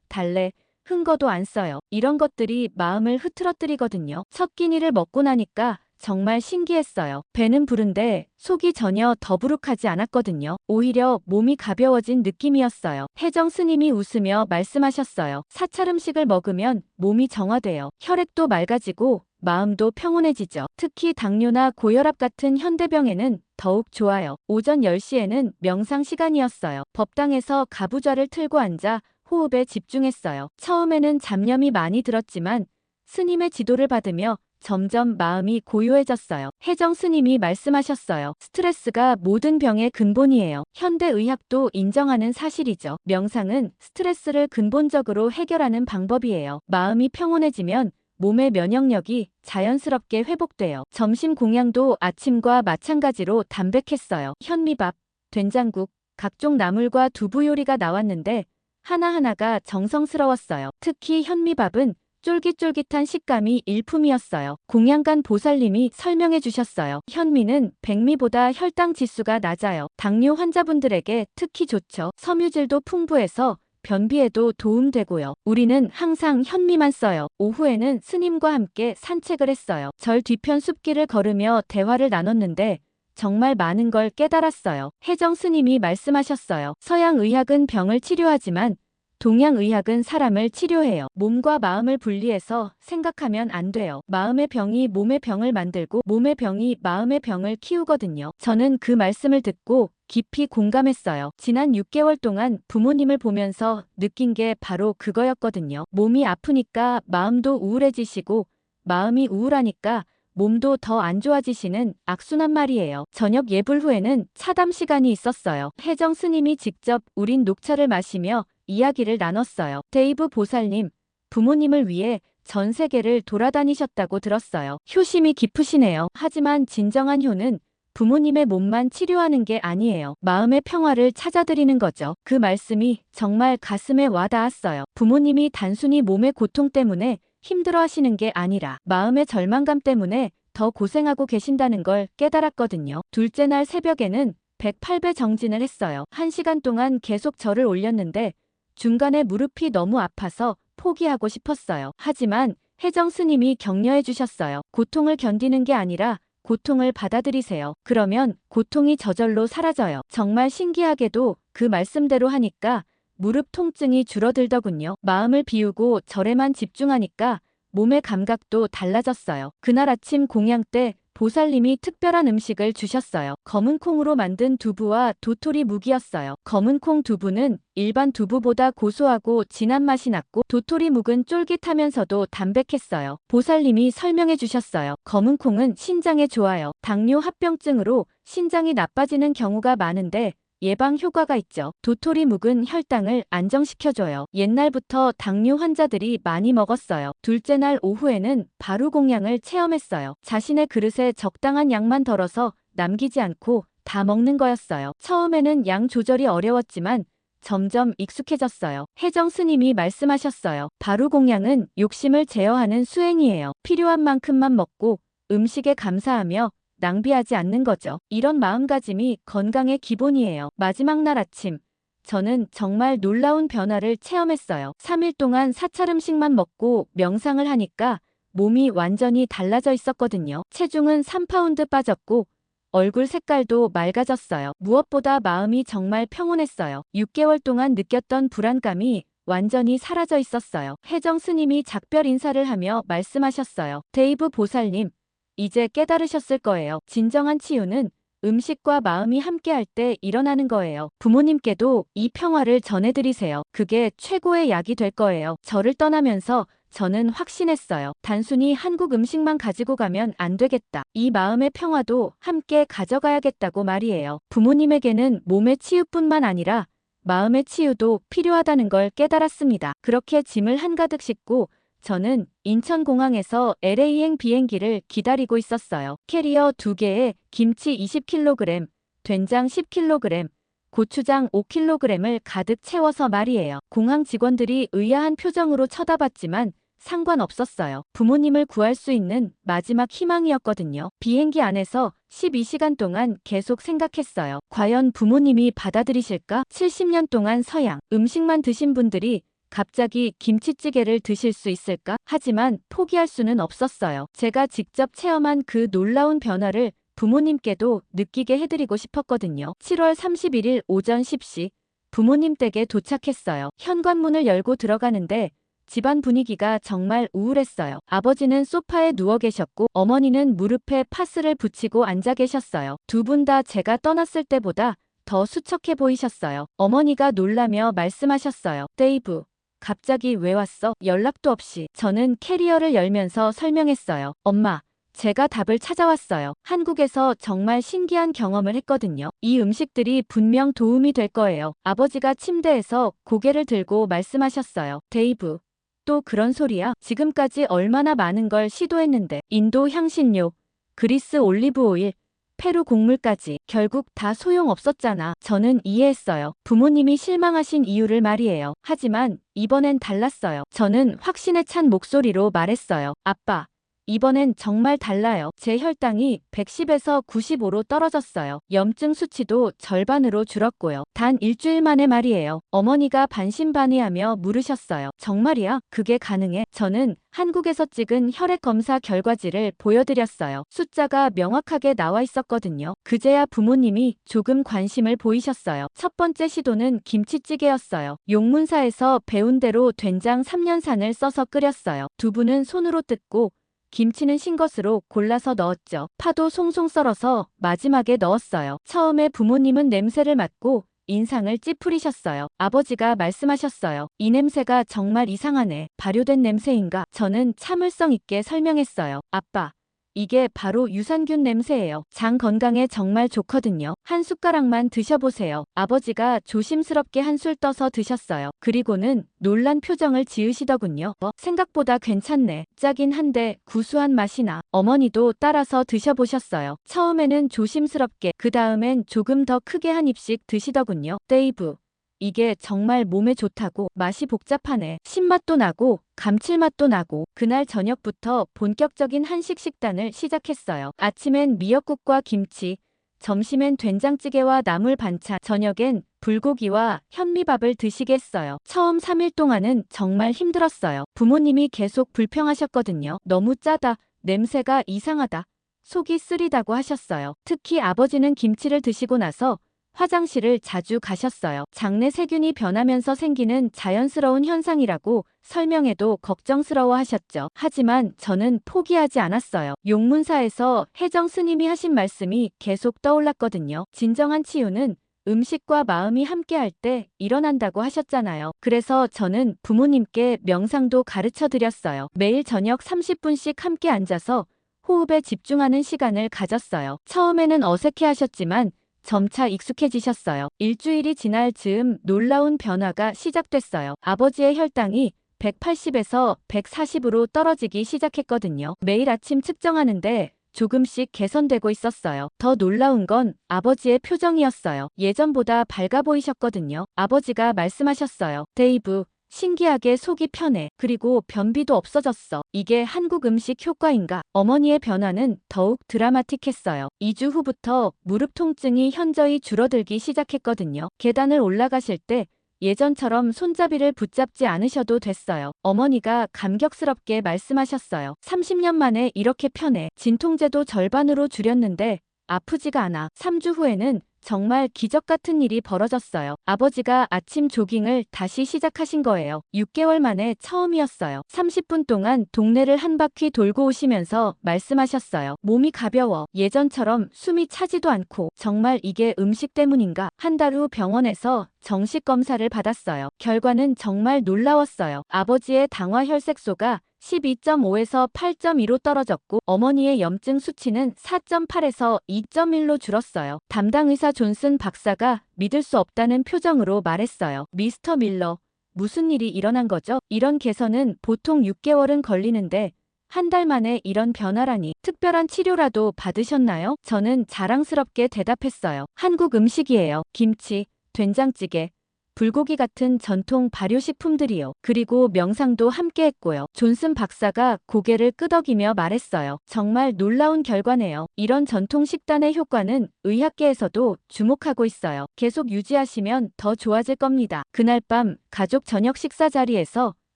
달래, 흥거도 안 써요. 이런 것들이 마음을 흐트러뜨리거든요. 첫 끼니를 먹고 나니까 정말 신기했어요. 배는 부른데 속이 전혀 더부룩하지 않았거든요. 오히려 몸이 가벼워진 느낌이었어요. 혜정 스님이 웃으며 말씀하셨어요. 사찰 음식을 먹으면 몸이 정화돼요. 혈액도 맑아지고 마음도 평온해지죠. 특히 당뇨나 고혈압 같은 현대병에는 더욱 좋아요. 오전 10시에는 명상 시간이었어요. 법당에서 가부좌를 틀고 앉아 호흡에 집중했어요. 처음에는 잡념이 많이 들었지만 스님의 지도를 받으며 점점 마음이 고요해졌어요. 혜정 스님이 말씀하셨어요. 스트레스가 모든 병의 근본이에요. 현대의학도 인정하는 사실이죠. 명상은 스트레스를 근본적으로 해결하는 방법이에요. 마음이 평온해지면 몸의 면역력이 자연스럽게 회복돼요. 점심 공양도 아침과 마찬가지로 담백했어요. 현미밥, 된장국, 각종 나물과 두부 요리가 나왔는데 하나하나가 정성스러웠어요. 특히 현미밥은 쫄깃쫄깃한 식감이 일품이었어요. 공양간 보살님이 설명해 주셨어요. 현미는 백미보다 혈당 지수가 낮아요. 당뇨 환자분들에게 특히 좋죠. 섬유질도 풍부해서 변비에도 도움되고요. 우리는 항상 현미만 써요. 오후에는 스님과 함께 산책을 했어요. 절 뒤편 숲길을 걸으며 대화를 나눴는데 정말 많은 걸 깨달았어요. 혜정 스님이 말씀하셨어요. 서양 의학은 병을 치료하지만 동양 의학은 사람을 치료해요. 몸과 마음을 분리해서 생각하면 안 돼요. 마음의 병이 몸의 병을 만들고 몸의 병이 마음의 병을 키우거든요. 저는 그 말씀을 듣고 깊이 공감했어요. 지난 6개월 동안 부모님을 보면서 느낀 게 바로 그거였거든요. 몸이 아프니까 마음도 우울해지시고 마음이 우울하니까 몸도 더 안 좋아지시는 악순환 말이에요. 저녁 예불 후에는 차담 시간이 있었어요. 혜정 스님이 직접 우린 녹차를 마시며 이야기를 나눴어요. 데이브 보살님, 부모님을 위해 전 세계를 돌아다니셨다고 들었어요. 효심이 깊으시네요. 하지만 진정한 효는 부모님의 몸만 치료하는 게 아니에요. 마음의 평화를 찾아드리는 거죠. 그 말씀이 정말 가슴에 와닿았어요. 부모님이 단순히 몸의 고통 때문에 힘들어하시는 게 아니라 마음의 절망감 때문에 더 고생하고 계신다는 걸 깨달았거든요. 둘째 날 새벽에는 108배 정진을 했어요. 1시간 동안 계속 절을 올렸는데 중간에 무릎이 너무 아파서 포기하고 싶었어요. 하지만 혜정 스님이 격려해 주셨어요. 고통을 견디는 게 아니라 고통을 받아들이세요. 그러면 고통이 저절로 사라져요. 정말 신기하게도 그 말씀대로 하니까 무릎 통증이 줄어들더군요. 마음을 비우고 절에만 집중하니까 몸의 감각도 달라졌어요. 그날 아침 공양 때 보살님이 특별한 음식을 주셨어요. 검은 콩으로 만든 두부와 도토리 묵이었어요. 검은 콩 두부는 일반 두부보다 고소하고 진한 맛이 났고 도토리 묵은 쫄깃하면서도 담백했어요. 보살님이 설명해 주셨어요. 검은 콩은 신장에 좋아요. 당뇨 합병증으로 신장이 나빠지는 경우가 많은데 예방 효과가 있죠. 도토리 묵은 혈당을 안정시켜줘요. 옛날부터 당뇨 환자들이 많이 먹었어요. 둘째 날 오후에는 바루공양을 체험했어요. 자신의 그릇에 적당한 양만 덜어서 남기지 않고 다 먹는 거였어요. 처음에는 양 조절이 어려웠지만 점점 익숙해졌어요. 혜정 스님이 말씀하셨어요. 바루공양은 욕심을 제어하는 수행이에요. 필요한 만큼만 먹고 음식에 감사하며 낭비하지 않는 거죠. 이런 마음가짐이 건강의 기본이에요. 마지막 날 아침, 저는 정말 놀라운 변화를 체험했어요. 3일 동안 사찰 음식만 먹고 명상을 하니까 몸이 완전히 달라져 있었거든요. 체중은 3파운드 빠졌고 얼굴 색깔도 맑아졌어요. 무엇보다 마음이 정말 평온했어요. 6개월 동안 느꼈던 불안감이 완전히 사라져 있었어요. 혜정 스님이 작별 인사를 하며 말씀하셨어요. 데이브 보살님, 이제 깨달으셨을 거예요. 진정한 치유는 음식과 마음이 함께할 때 일어나는 거예요. 부모님께도 이 평화를 전해드리세요. 그게 최고의 약이 될 거예요. 저를 떠나면서 저는 확신했어요. 단순히 한국 음식만 가지고 가면 안 되겠다. 이 마음의 평화도 함께 가져가야겠다고 말이에요. 부모님에게는 몸의 치유뿐만 아니라 마음의 치유도 필요하다는 걸 깨달았습니다. 그렇게 짐을 한가득 싣고 저는 인천공항에서 LA행 비행기를 기다리고 있었어요. 캐리어 2개에 김치 20kg, 된장 10kg, 고추장 5kg을 가득 채워서 말이에요. 공항 직원들이 의아한 표정으로 쳐다봤지만 상관없었어요. 부모님을 구할 수 있는 마지막 희망이었거든요. 비행기 안에서 12시간 동안 계속 생각했어요. 과연 부모님이 받아들이실까? 70년 동안 서양 음식만 드신 분들이 갑자기 김치찌개를 드실 수 있을까? 하지만 포기할 수는 없었어요. 제가 직접 체험한 그 놀라운 변화를 부모님께도 느끼게 해드리고 싶었거든요. 7월 31일 오전 10시 부모님 댁에 도착했어요. 현관문을 열고 들어가는데 집안 분위기가 정말 우울했어요. 아버지는 소파에 누워 계셨고 어머니는 무릎에 파스를 붙이고 앉아 계셨어요. 두 분 다 제가 떠났을 때보다 더 수척해 보이셨어요. 어머니가 놀라며 말씀하셨어요. 데이브, 갑자기 왜 왔어? 연락도 없이. 저는 캐리어를 열면서 설명했어요. 엄마, 제가 답을 찾아왔어요. 한국에서 정말 신기한 경험을 했거든요. 이 음식들이 분명 도움이 될 거예요. 아버지가 침대에서 고개를 들고 말씀하셨어요. 데이브, 또 그런 소리야? 지금까지 얼마나 많은 걸 시도했는데. 인도 향신료, 그리스 올리브 오일, 페루 곡물까지 결국 다 소용없었잖아. 저는 이해했어요. 부모님이 실망하신 이유를 말이에요. 하지만 이번엔 달랐어요. 저는 확신에 찬 목소리로 말했어요. 아빠, 이번엔 정말 달라요. 제 혈당이 110에서 95로 떨어졌어요. 염증 수치도 절반으로 줄었고요. 단 일주일 만에 말이에요. 어머니가 반신반의하며 물으셨어요. 정말이야? 그게 가능해? 저는 한국에서 찍은 혈액 검사 결과지를 보여드렸어요. 숫자가 명확하게 나와 있었거든요. 그제야 부모님이 조금 관심을 보이셨어요. 첫 번째 시도는 김치찌개였어요. 용문사에서 배운 대로 된장 3년산을 써서 끓였어요. 두부는 손으로 뜯고 김치는 싱것으로 골라서 넣었죠. 파도 송송 썰어서 마지막에 넣었어요. 처음에 부모님은 냄새를 맡고 인상을 찌푸리셨어요. 아버지가 말씀하셨어요. 이 냄새가 정말 이상하네. 발효된 냄새인가? 저는 참을성 있게 설명했어요. 아빠, 이게 바로 유산균 냄새예요. 장 건강에 정말 좋거든요. 한 숟가락만 드셔보세요. 아버지가 조심스럽게 한술 떠서 드셨어요. 그리고는 놀란 표정을 지으시더군요. 생각보다 괜찮네. 짜긴 한데 구수한 맛이 나. 어머니도 따라서 드셔보셨어요. 처음에는 조심스럽게, 그 다음엔 조금 더 크게 한 입씩 드시더군요. 데이브, 이게 정말 몸에 좋다고. 맛이 복잡하네. 신맛도 나고 감칠맛도 나고. 그날 저녁부터 본격적인 한식 식단을 시작했어요. 아침엔 미역국과 김치, 점심엔 된장찌개와 나물 반찬, 저녁엔 불고기와 현미밥을 드시게 했어요. 처음 3일 동안은 정말 힘들었어요. 부모님이 계속 불평하셨거든요. 너무 짜다, 냄새가 이상하다, 속이 쓰리다고 하셨어요. 특히 아버지는 김치를 드시고 나서 화장실을 자주 가셨어요. 장내 세균이 변하면서 생기는 자연스러운 현상이라고 설명해도 걱정스러워 하셨죠. 하지만 저는 포기하지 않았어요. 용문사에서 혜정 스님이 하신 말씀이 계속 떠올랐거든요. 진정한 치유는 음식과 마음이 함께할 때 일어난다고 하셨잖아요. 그래서 저는 부모님께 명상도 가르쳐 드렸어요. 매일 저녁 30분씩 함께 앉아서 호흡에 집중하는 시간을 가졌어요. 처음에는 어색해 하셨지만 점차 익숙해지셨어요. 일주일이 지날 즈음 놀라운 변화가 시작됐어요. 아버지의 혈당이 180에서 140으로 떨어지기 시작했거든요. 매일 아침 측정하는데 조금씩 개선되고 있었어요. 더 놀라운 건 아버지의 표정이었어요. 예전보다 밝아 보이셨거든요. 아버지가 말씀하셨어요. 데이브, 신기하게 속이 편해. 그리고 변비도 없어졌어. 이게 한국 음식 효과인가? 어머니의 변화는 더욱 드라마틱했어요. 2주 후부터 무릎 통증이 현저히 줄어들기 시작했거든요. 계단을 올라가실 때 예전처럼 손잡이를 붙잡지 않으셔도 됐어요. 어머니가 감격스럽게 말씀하셨어요. 30년 만에 이렇게 편해. 진통제도 절반으로 줄였는데 아프지가 않아. 3주 후에는 정말 기적 같은 일이 벌어졌어요. 아버지가 아침 조깅을 다시 시작하신 거예요. 6개월 만에 처음이었어요. 30분 동안 동네를 한 바퀴 돌고 오시면서 말씀하셨어요. 몸이 가벼워. 예전처럼 숨이 차지도 않고. 정말 이게 음식 때문인가? 한 달 후 병원에서 정식 검사를 받았어요. 결과는 정말 놀라웠어요. 아버지의 당화 혈색소가 12.5에서 8.2로 떨어졌고 어머니의 염증 수치는 4.8에서 2.1로 줄었어요. 담당 의사 존슨 박사가 믿을 수 없다는 표정으로 말했어요. 미스터 밀러, 무슨 일이 일어난 거죠? 이런 개선은 보통 6개월은 걸리는데 한 달 만에 이런 변화라니. 특별한 치료라도 받으셨나요? 저는 자랑스럽게 대답했어요. 한국 음식이에요. 김치, 된장찌개, 불고기 같은 전통 발효식품들이요. 그리고 명상도 함께 했고요. 존슨 박사가 고개를 끄덕이며 말했어요. 정말 놀라운 결과네요. 이런 전통 식단의 효과는 의학계에서도 주목하고 있어요. 계속 유지하시면 더 좋아질 겁니다. 그날 밤 가족 저녁 식사 자리에서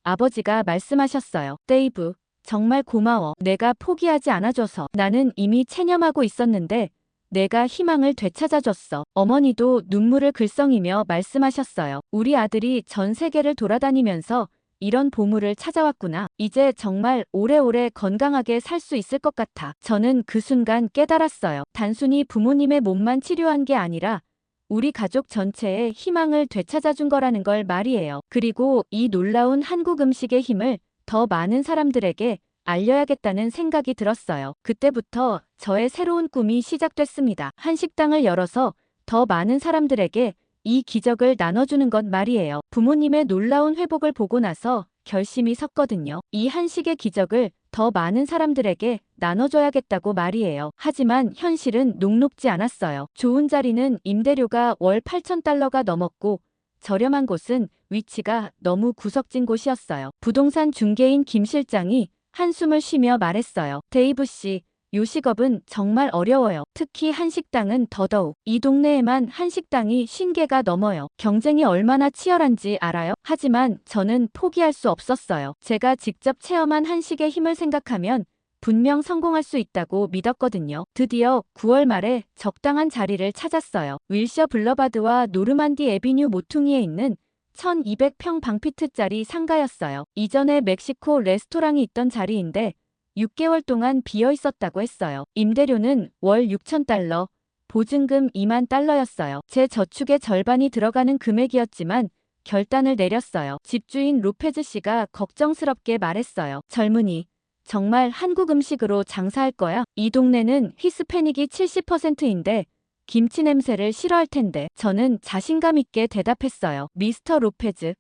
아버지가 말씀하셨어요. 데이브, 정말 고마워. 내가 포기하지 않아줘서. 나는 이미 체념하고 있었는데 내가 희망을 되찾아줬어. 어머니도 눈물을 글썽이며 말씀하셨어요. 우리 아들이 전 세계를 돌아다니면서 이런 보물을 찾아왔구나. 이제 정말 오래오래 건강하게 살 수 있을 것 같아. 저는 그 순간 깨달았어요. 단순히 부모님의 몸만 치료한 게 아니라 우리 가족 전체의 희망을 되찾아준 거라는 걸 말이에요. 그리고 이 놀라운 한국 음식의 힘을 더 많은 사람들에게 알려야겠다는 생각이 들었어요. 그때부터 저의 새로운 꿈이 시작됐습니다. 한식당을 열어서 더 많은 사람들에게 이 기적을 나눠주는 것 말이에요. 부모님의 놀라운 회복을 보고 나서 결심이 섰거든요. 이 한식의 기적을 더 많은 사람들에게 나눠줘야겠다고 말이에요. 하지만 현실은 녹록지 않았어요. 좋은 자리는 임대료가 월 8,000달러가 넘었고 저렴한 곳은 위치가 너무 구석진 곳이었어요. 부동산 중개인 김 실장이 한숨을 쉬며 말했어요. 데이브 씨, 요식업은 정말 어려워요. 특히 한식당은 더더욱. 이 동네에만 한식당이 50개가 넘어요. 경쟁이 얼마나 치열한지 알아요? 하지만 저는 포기할 수 없었어요. 제가 직접 체험한 한식의 힘을 생각하면 분명 성공할 수 있다고 믿었거든요. 드디어 9월 말에 적당한 자리를 찾았어요. 윌셔 블러바드와 노르만디 애비뉴 모퉁이에 있는 1200평 방피트짜리 상가였어요. 이전에 멕시코 레스토랑이 있던 자리인데 6개월 동안 비어 있었다고 했어요. 임대료는 월 6,000달러, 보증금 2만 달러였어요. 제 저축의 절반이 들어가는 금액이었지만 결단을 내렸어요. 집주인 로페즈 씨가 걱정스럽게 말했어요. 젊은이, 정말 한국 음식으로 장사할 거야? 이 동네는 히스패닉이 70%인데 김치 냄새를 싫어할 텐데. 저는 자신감 있게 대답했어요. 미스터 로페즈,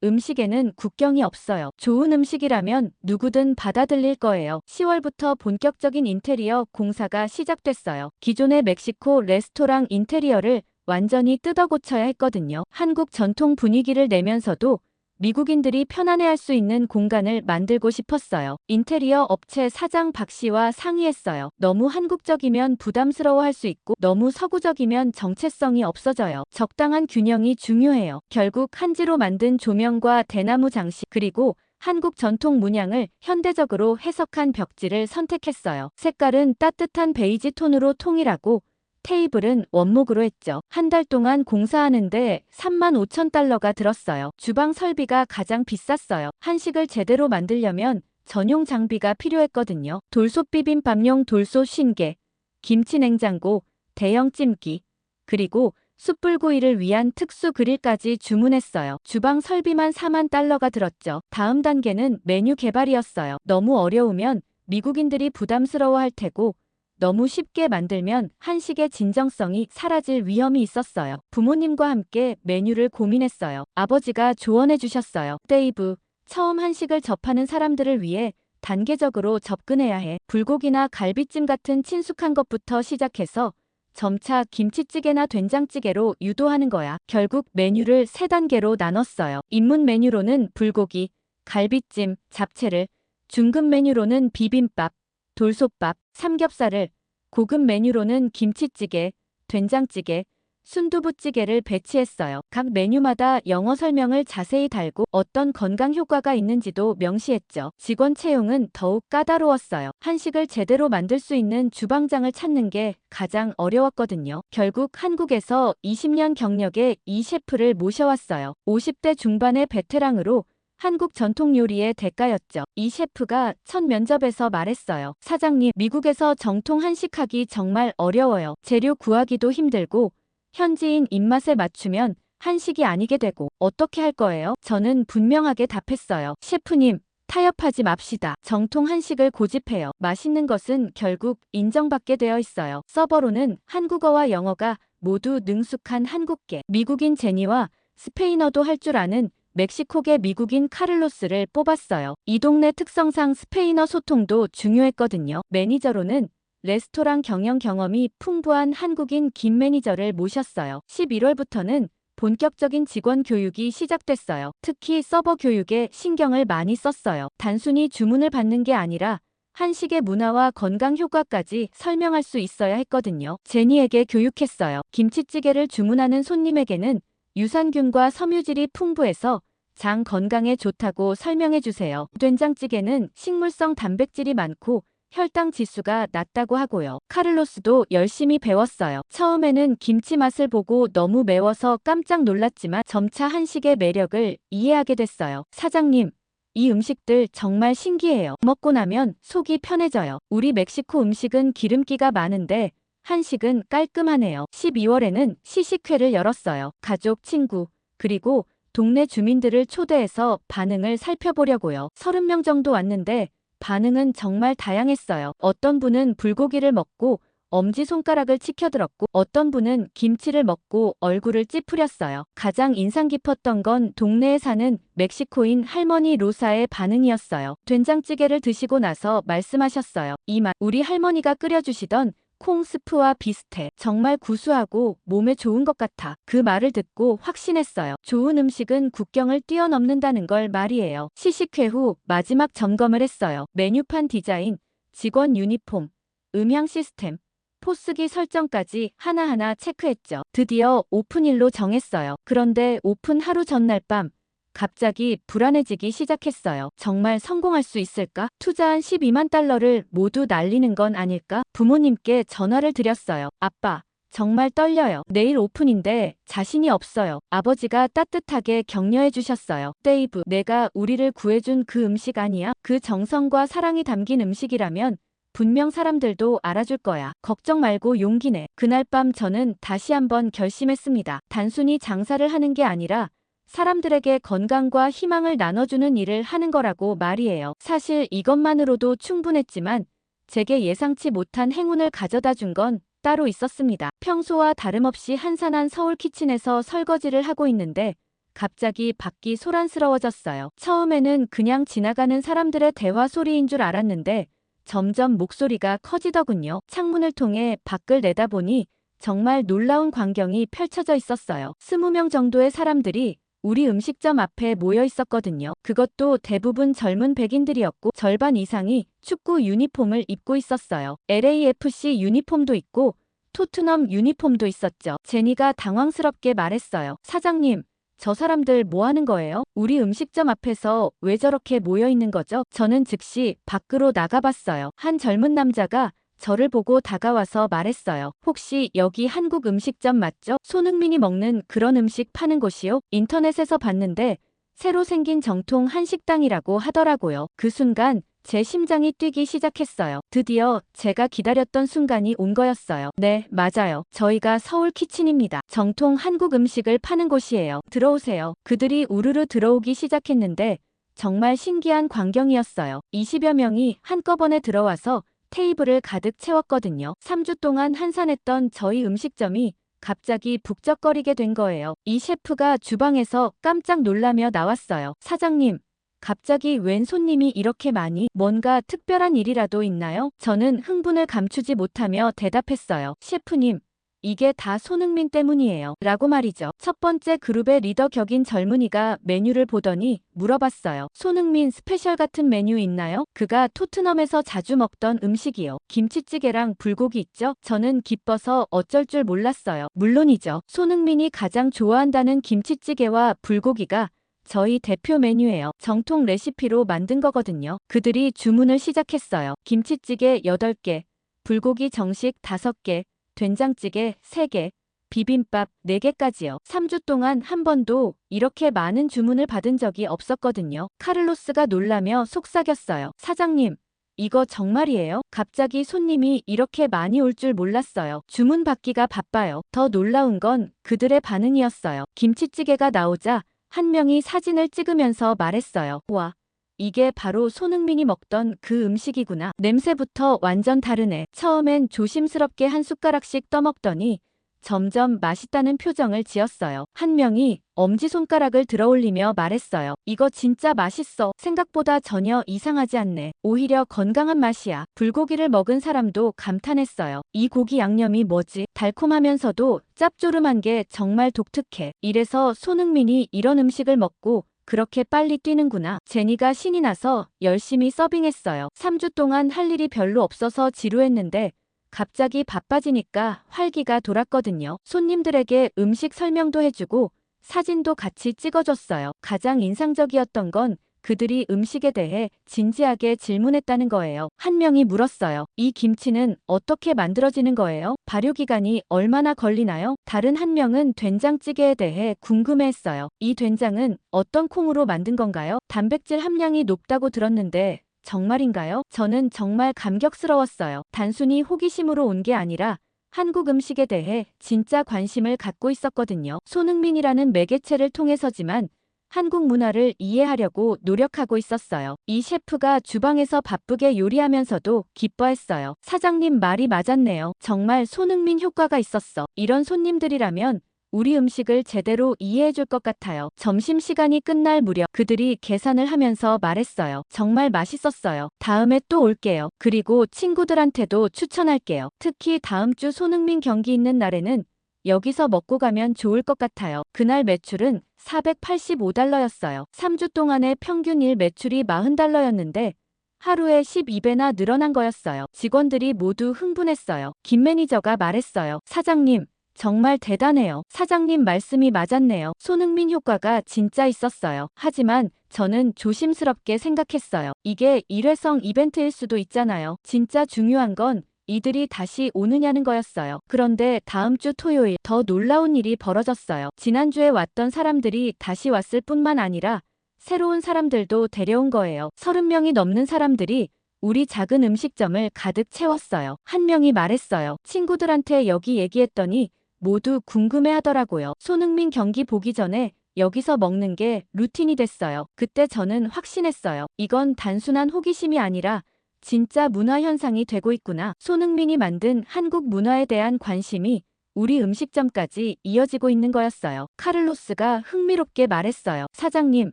음식에는 국경이 없어요. 좋은 음식이라면 누구든 받아들일 거예요. 10월부터 본격적인 인테리어 공사가 시작됐어요. 기존의 멕시코 레스토랑 인테리어를 완전히 뜯어 고쳐야 했거든요. 한국 전통 분위기를 내면서도 미국인들이 편안해할 수 있는 공간을 만들고 싶었어요. 인테리어 업체 사장 박 씨와 상의했어요. 너무 한국적이면 부담스러워할 수 있고 너무 서구적이면 정체성이 없어져요. 적당한 균형이 중요해요. 결국 한지로 만든 조명과 대나무 장식 그리고 한국 전통 문양을 현대적으로 해석한 벽지를 선택했어요. 색깔은 따뜻한 베이지 톤으로 통일하고 테이블은 원목으로 했죠. 한 달 동안 공사하는데 35,000달러가 들었어요. 주방 설비가 가장 비쌌어요. 한식을 제대로 만들려면 전용 장비가 필요했거든요. 돌솥 비빔밥용 돌솥 50개, 김치 냉장고, 대형 찜기, 그리고 숯불구이를 위한 특수 그릴까지 주문했어요. 주방 설비만 4만 달러가 들었죠. 다음 단계는 메뉴 개발이었어요. 너무 어려우면 미국인들이 부담스러워할 테고 너무 쉽게 만들면 한식의 진정성이 사라질 위험이 있었어요. 부모님과 함께 메뉴를 고민했어요. 아버지가 조언해 주셨어요. 데이브, 처음 한식을 접하는 사람들을 위해 단계적으로 접근해야 해. 불고기나 갈비찜 같은 친숙한 것부터 시작해서 점차 김치찌개나 된장찌개로 유도하는 거야. 결국 메뉴를 3단계로 나눴어요. 입문 메뉴로는 불고기, 갈비찜, 잡채를, 중급 메뉴로는 비빔밥, 돌솥밥, 삼겹살을, 고급 메뉴로는 김치찌개, 된장찌개, 순두부찌개를 배치했어요. 각 메뉴마다 영어 설명을 자세히 달고 어떤 건강 효과가 있는지도 명시했죠. 직원 채용은 더욱 까다로웠어요. 한식을 제대로 만들 수 있는 주방장을 찾는 게 가장 어려웠거든요. 결국 한국에서 20년 경력의 이 셰프를 모셔왔어요. 50대 중반의 베테랑으로 한국 전통 요리의 대가였죠. 이 셰프가 첫 면접에서 말했어요. 사장님, 미국에서 정통 한식하기 정말 어려워요. 재료 구하기도 힘들고 현지인 입맛에 맞추면 한식이 아니게 되고 어떻게 할 거예요? 저는 분명하게 답했어요. 셰프님, 타협하지 맙시다. 정통 한식을 고집해요. 맛있는 것은 결국 인정받게 되어 있어요. 서버로는 한국어와 영어가 모두 능숙한 한국계, 미국인 제니와 스페인어도 할 줄 아는 멕시코계 미국인 카를로스를 뽑았어요. 이 동네 특성상 스페인어 소통도 중요했거든요. 매니저로는 레스토랑 경영 경험이 풍부한 한국인 김 매니저를 모셨어요. 11월부터는 본격적인 직원 교육이 시작됐어요. 특히 서버 교육에 신경을 많이 썼어요. 단순히 주문을 받는 게 아니라 한식의 문화와 건강 효과까지 설명할 수 있어야 했거든요. 제니에게 교육했어요. 김치찌개를 주문하는 손님에게는 유산균과 섬유질이 풍부해서 장 건강에 좋다고 설명해 주세요. 된장찌개는 식물성 단백질이 많고 혈당 지수가 낮다고 하고요. 카를로스도 열심히 배웠어요. 처음에는 김치 맛을 보고 너무 매워서 깜짝 놀랐지만 점차 한식의 매력을 이해하게 됐어요. 사장님, 이 음식들 정말 신기해요. 먹고 나면 속이 편해져요. 우리 멕시코 음식은 기름기가 많은데 한식은 깔끔하네요. 12월에는 시식회를 열었어요. 가족, 친구, 그리고 동네 주민들을 초대해서 반응을 살펴보려고요. 30명 정도 왔는데 반응은 정말 다양했어요. 어떤 분은 불고기를 먹고 엄지손가락을 치켜들었고 어떤 분은 김치를 먹고 얼굴을 찌푸렸어요. 가장 인상 깊었던 건 동네에 사는 멕시코인 할머니 로사의 반응이었어요. 된장찌개를 드시고 나서 말씀하셨어요. 이 맛 우리 할머니가 끓여주시던 콩 스프와 비슷해. 정말 구수하고 몸에 좋은 것 같아. 그 말을 듣고 확신했어요. 좋은 음식은 국경을 뛰어넘는다는 걸 말이에요. 시식회 후 마지막 점검을 했어요. 메뉴판 디자인, 직원 유니폼, 음향 시스템, 포스기 설정까지 하나하나 체크했죠. 드디어 오픈일로 정했어요. 그런데 오픈 하루 전날 밤 갑자기 불안해지기 시작했어요. 정말 성공할 수 있을까? 투자한 12만 달러를 모두 날리는 건 아닐까? 부모님께 전화를 드렸어요. 아빠, 정말 떨려요. 내일 오픈인데 자신이 없어요. 아버지가 따뜻하게 격려해 주셨어요. 데이브, 내가 우리를 구해준 그 음식 아니야? 그 정성과 사랑이 담긴 음식이라면 분명 사람들도 알아줄 거야. 걱정 말고 용기 내. 그날 밤 저는 다시 한번 결심했습니다. 단순히 장사를 하는 게 아니라 사람들에게 건강과 희망을 나눠주는 일을 하는 거라고 말이에요. 사실 이것만으로도 충분했지만 제게 예상치 못한 행운을 가져다 준 건 따로 있었습니다. 평소와 다름없이 한산한 서울 키친에서 설거지를 하고 있는데 갑자기 밖이 소란스러워졌어요. 처음에는 그냥 지나가는 사람들의 대화 소리인 줄 알았는데 점점 목소리가 커지더군요. 창문을 통해 밖을 내다보니 정말 놀라운 광경이 펼쳐져 있었어요. 20명 정도의 사람들이 우리 음식점 앞에 모여 있었거든요. 그것도 대부분 젊은 백인들이었고 절반 이상이 축구 유니폼을 입고 있었어요. LAFC 유니폼도 있고 토트넘 유니폼도 있었죠. 제니가 당황스럽게 말했어요. 사장님, 저 사람들 뭐 하는 거예요? 우리 음식점 앞에서 왜 저렇게 모여 있는 거죠? 저는 즉시 밖으로 나가봤어요. 한 젊은 남자가 저를 보고 다가와서 말했어요. 혹시 여기 한국 음식점 맞죠? 손흥민이 먹는 그런 음식 파는 곳이요? 인터넷에서 봤는데 새로 생긴 정통 한식당이라고 하더라고요. 그 순간 제 심장이 뛰기 시작했어요. 드디어 제가 기다렸던 순간이 온 거였어요. 네, 맞아요. 저희가 서울 키친입니다. 정통 한국 음식을 파는 곳이에요. 들어오세요. 그들이 우르르 들어오기 시작했는데 정말 신기한 광경이었어요. 20여 명이 한꺼번에 들어와서 테이블을 가득 채웠거든요. 3주 동안 한산했던 저희 음식점이 갑자기 북적거리게 된 거예요. 이 셰프가 주방에서 깜짝 놀라며 나왔어요. 사장님, 갑자기 웬 손님이 이렇게 많이? 뭔가 특별한 일이라도 있나요? 저는 흥분을 감추지 못하며 대답했어요. 셰프님, 이게 다 손흥민 때문이에요. 라고 말이죠. 첫 번째 그룹의 리더 격인 젊은이가 메뉴를 보더니 물어봤어요. 손흥민 스페셜 같은 메뉴 있나요? 그가 토트넘에서 자주 먹던 음식이요. 김치찌개랑 불고기 있죠? 저는 기뻐서 어쩔 줄 몰랐어요. 물론이죠. 손흥민이 가장 좋아한다는 김치찌개와 불고기가 저희 대표 메뉴예요. 정통 레시피로 만든 거거든요. 그들이 주문을 시작했어요. 김치찌개 8개, 불고기 정식 5개, 된장찌개 3개, 비빔밥 4개까지요. 3주 동안 한 번도 이렇게 많은 주문을 받은 적이 없었거든요. 카를로스가 놀라며 속삭였어요. 사장님, 이거 정말이에요? 갑자기 손님이 이렇게 많이 올 줄 몰랐어요. 주문 받기가 바빠요. 더 놀라운 건 그들의 반응이었어요. 김치찌개가 나오자 한 명이 사진을 찍으면서 말했어요. 와, 이게 바로 손흥민이 먹던 그 음식이구나. 냄새부터 완전 다르네. 처음엔 조심스럽게 한 숟가락씩 떠먹더니 점점 맛있다는 표정을 지었어요. 한 명이 엄지손가락을 들어올리며 말했어요. 이거 진짜 맛있어. 생각보다 전혀 이상하지 않네. 오히려 건강한 맛이야. 불고기를 먹은 사람도 감탄했어요. 이 고기 양념이 뭐지? 달콤하면서도 짭조름한 게 정말 독특해. 이래서 손흥민이 이런 음식을 먹고 그렇게 빨리 뛰는구나. 제니가 신이 나서 열심히 서빙했어요. 3주 동안 할 일이 별로 없어서 지루했는데 갑자기 바빠지니까 활기가 돌았거든요. 손님들에게 음식 설명도 해주고 사진도 같이 찍어줬어요. 가장 인상적이었던 건 그들이 음식에 대해 진지하게 질문했다는 거예요. 한 명이 물었어요. 이 김치는 어떻게 만들어지는 거예요? 발효기간이 얼마나 걸리나요? 다른 한 명은 된장찌개에 대해 궁금해했어요. 이 된장은 어떤 콩으로 만든 건가요? 단백질 함량이 높다고 들었는데 정말인가요? 저는 정말 감격스러웠어요. 단순히 호기심으로 온 게 아니라 한국 음식에 대해 진짜 관심을 갖고 있었거든요. 손흥민이라는 매개체를 통해서지만 한국 문화를 이해하려고 노력하고 있었어요. 이 셰프가 주방에서 바쁘게 요리하면서도 기뻐했어요. 사장님 말이 맞았네요. 정말 손흥민 효과가 있었어. 이런 손님들이라면 우리 음식을 제대로 이해해줄 것 같아요. 점심시간이 끝날 무렵 그들이 계산을 하면서 말했어요. 정말 맛있었어요. 다음에 또 올게요. 그리고 친구들한테도 추천할게요. 특히 다음 주 손흥민 경기 있는 날에는 여기서 먹고 가면 좋을 것 같아요. 그날 매출은 $485였어요. 3주 동안의 평균 일 매출이 $40였는데 하루에 12배나 늘어난 거였어요. 직원들이 모두 흥분했어요. 김 매니저가 말했어요. 사장님, 정말 대단해요. 사장님 말씀이 맞았네요. 손흥민 효과가 진짜 있었어요. 하지만 저는 조심스럽게 생각했어요. 이게 일회성 이벤트일 수도 있잖아요. 진짜 중요한 건 이들이 다시 오느냐는 거였어요. 그런데 다음 주 토요일 더 놀라운 일이 벌어졌어요. 지난주에 왔던 사람들이 다시 왔을 뿐만 아니라 새로운 사람들도 데려온 거예요. 30명이 넘는 사람들이 우리 작은 음식점을 가득 채웠어요. 한 명이 말했어요. 친구들한테 여기 얘기했더니 모두 궁금해하더라고요. 손흥민 경기 보기 전에 여기서 먹는 게 루틴이 됐어요. 그때 저는 확신했어요. 이건 단순한 호기심이 아니라 진짜 문화 현상이 되고 있구나. 손흥민이 만든 한국 문화에 대한 관심이 우리 음식점까지 이어지고 있는 거였어요. 카를로스가 흥미롭게 말했어요. 사장님,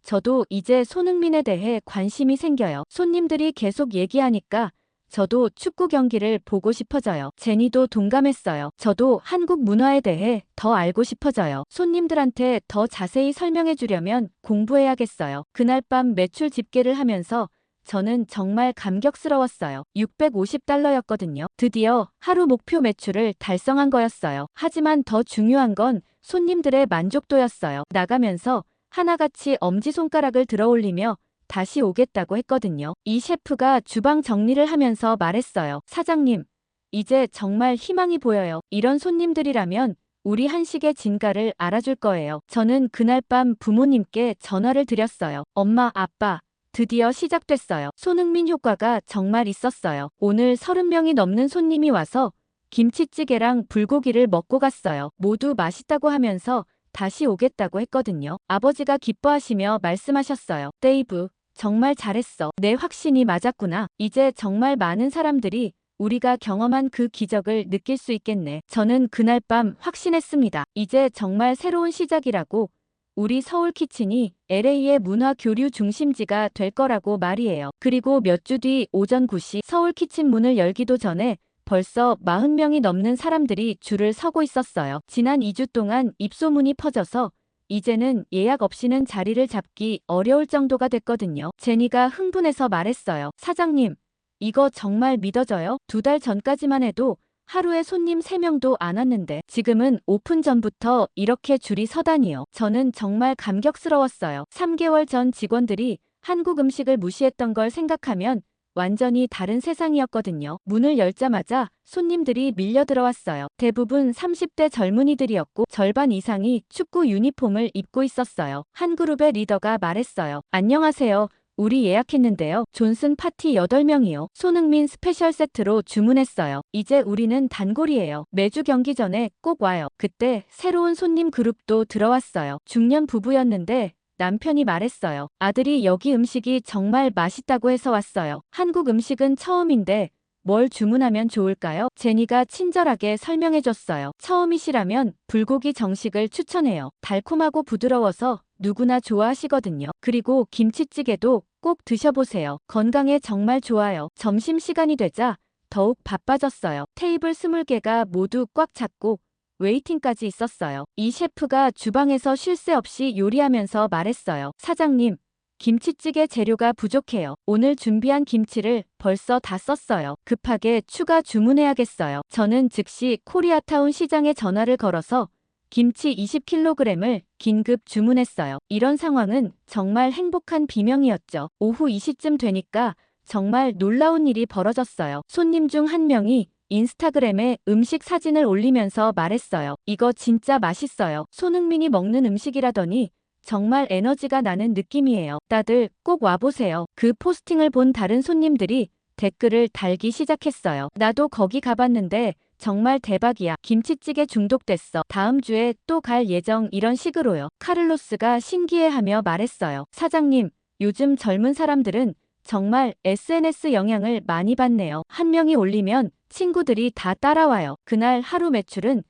저도 이제 손흥민에 대해 관심이 생겨요. 손님들이 계속 얘기하니까 저도 축구 경기를 보고 싶어져요. 제니도 동감했어요. 저도 한국 문화에 대해 더 알고 싶어져요. 손님들한테 더 자세히 설명해 주려면 공부해야겠어요. 그날 밤 매출 집계를 하면서 저는 정말 감격스러웠어요. $650였거든요. 드디어 하루 목표 매출을 달성한 거였어요. 하지만 더 중요한 건 손님들의 만족도였어요. 나가면서 하나같이 엄지손가락을 들어올리며 다시 오겠다고 했거든요. 이 셰프가 주방 정리를 하면서 말했어요. 사장님, 이제 정말 희망이 보여요. 이런 손님들이라면 우리 한식의 진가를 알아줄 거예요. 저는 그날 밤 부모님께 전화를 드렸어요. 엄마, 아빠, 드디어 시작됐어요. 손흥민 효과가 정말 있었어요. 오늘 30명이 넘는 손님이 와서 김치찌개랑 불고기를 먹고 갔어요. 모두 맛있다고 하면서 다시 오겠다고 했거든요. 아버지가 기뻐하시며 말씀하셨어요. 데이브, 정말 잘했어. 내 확신이 맞았구나. 이제 정말 많은 사람들이 우리가 경험한 그 기적을 느낄 수 있겠네. 저는 그날 밤 확신했습니다. 이제 정말 새로운 시작이라고. 우리 서울키친이 LA의 문화 교류 중심지가 될 거라고 말이에요. 그리고 몇 주 뒤 오전 9시 서울키친 문을 열기도 전에 벌써 40명이 넘는 사람들이 줄을 서고 있었어요. 지난 2주 동안 입소문이 퍼져서 이제는 예약 없이는 자리를 잡기 어려울 정도가 됐거든요. 제니가 흥분해서 말했어요. 사장님, 이거 정말 믿어져요? 2달 전까지만 해도 하루에 손님 3명도 안 왔는데 지금은 오픈 전부터 이렇게 줄이 서다니요. 저는 정말 감격스러웠어요. 3개월 전 직원들이 한국 음식을 무시했던 걸 생각하면 완전히 다른 세상이었거든요. 문을 열자마자 손님들이 밀려 들어왔어요. 대부분 30대 젊은이들이었고 절반 이상이 축구 유니폼을 입고 있었어요. 한 그룹의 리더가 말했어요. 안녕하세요. 우리 예약했는데요. 존슨 파티 8명이요. 손흥민 스페셜 세트로 주문했어요. 이제 우리는 단골이에요. 매주 경기 전에 꼭 와요. 그때 새로운 손님 그룹도 들어왔어요. 중년 부부였는데 남편이 말했어요. 아들이 여기 음식이 정말 맛있다고 해서 왔어요. 한국 음식은 처음인데 뭘 주문하면 좋을까요? 제니가 친절하게 설명해줬어요. 처음이시라면 불고기 정식을 추천해요. 달콤하고 부드러워서 누구나 좋아하시거든요. 그리고 김치찌개도 꼭 드셔보세요. 건강에 정말 좋아요. 점심시간이 되자 더욱 바빠졌어요. 테이블 20개가 모두 꽉 찼고 웨이팅까지 있었어요. 이 셰프가 주방에서 쉴 새 없이 요리하면서 말했어요. 사장님, 김치찌개 재료가 부족해요. 오늘 준비한 김치를 벌써 다 썼어요. 급하게 추가 주문해야겠어요. 저는 즉시 코리아타운 시장에 전화를 걸어서 김치 20kg을 긴급 주문했어요. 이런 상황은 정말 행복한 비명이었죠. 오후 2시쯤 되니까 정말 놀라운 일이 벌어졌어요. 손님 중 한 명이 인스타그램에 음식 사진을 올리면서 말했어요. 이거 진짜 맛있어요. 손흥민이 먹는 음식이라더니 정말 에너지가 나는 느낌이에요. 다들 꼭 와보세요. 그 포스팅을 본 다른 손님들이 댓글을 달기 시작했어요. 나도 거기 가봤는데 정말 대박이야. 김치찌개 중독됐어. 다음 주에 또 갈 예정. 이런 식으로요. 카를로스가 신기해하며 말했어요. 사장님, 요즘 젊은 사람들은 정말 SNS 영향을 많이 받네요. 한 명이 올리면 친구들이 다 따라와요. 그날 하루 매출은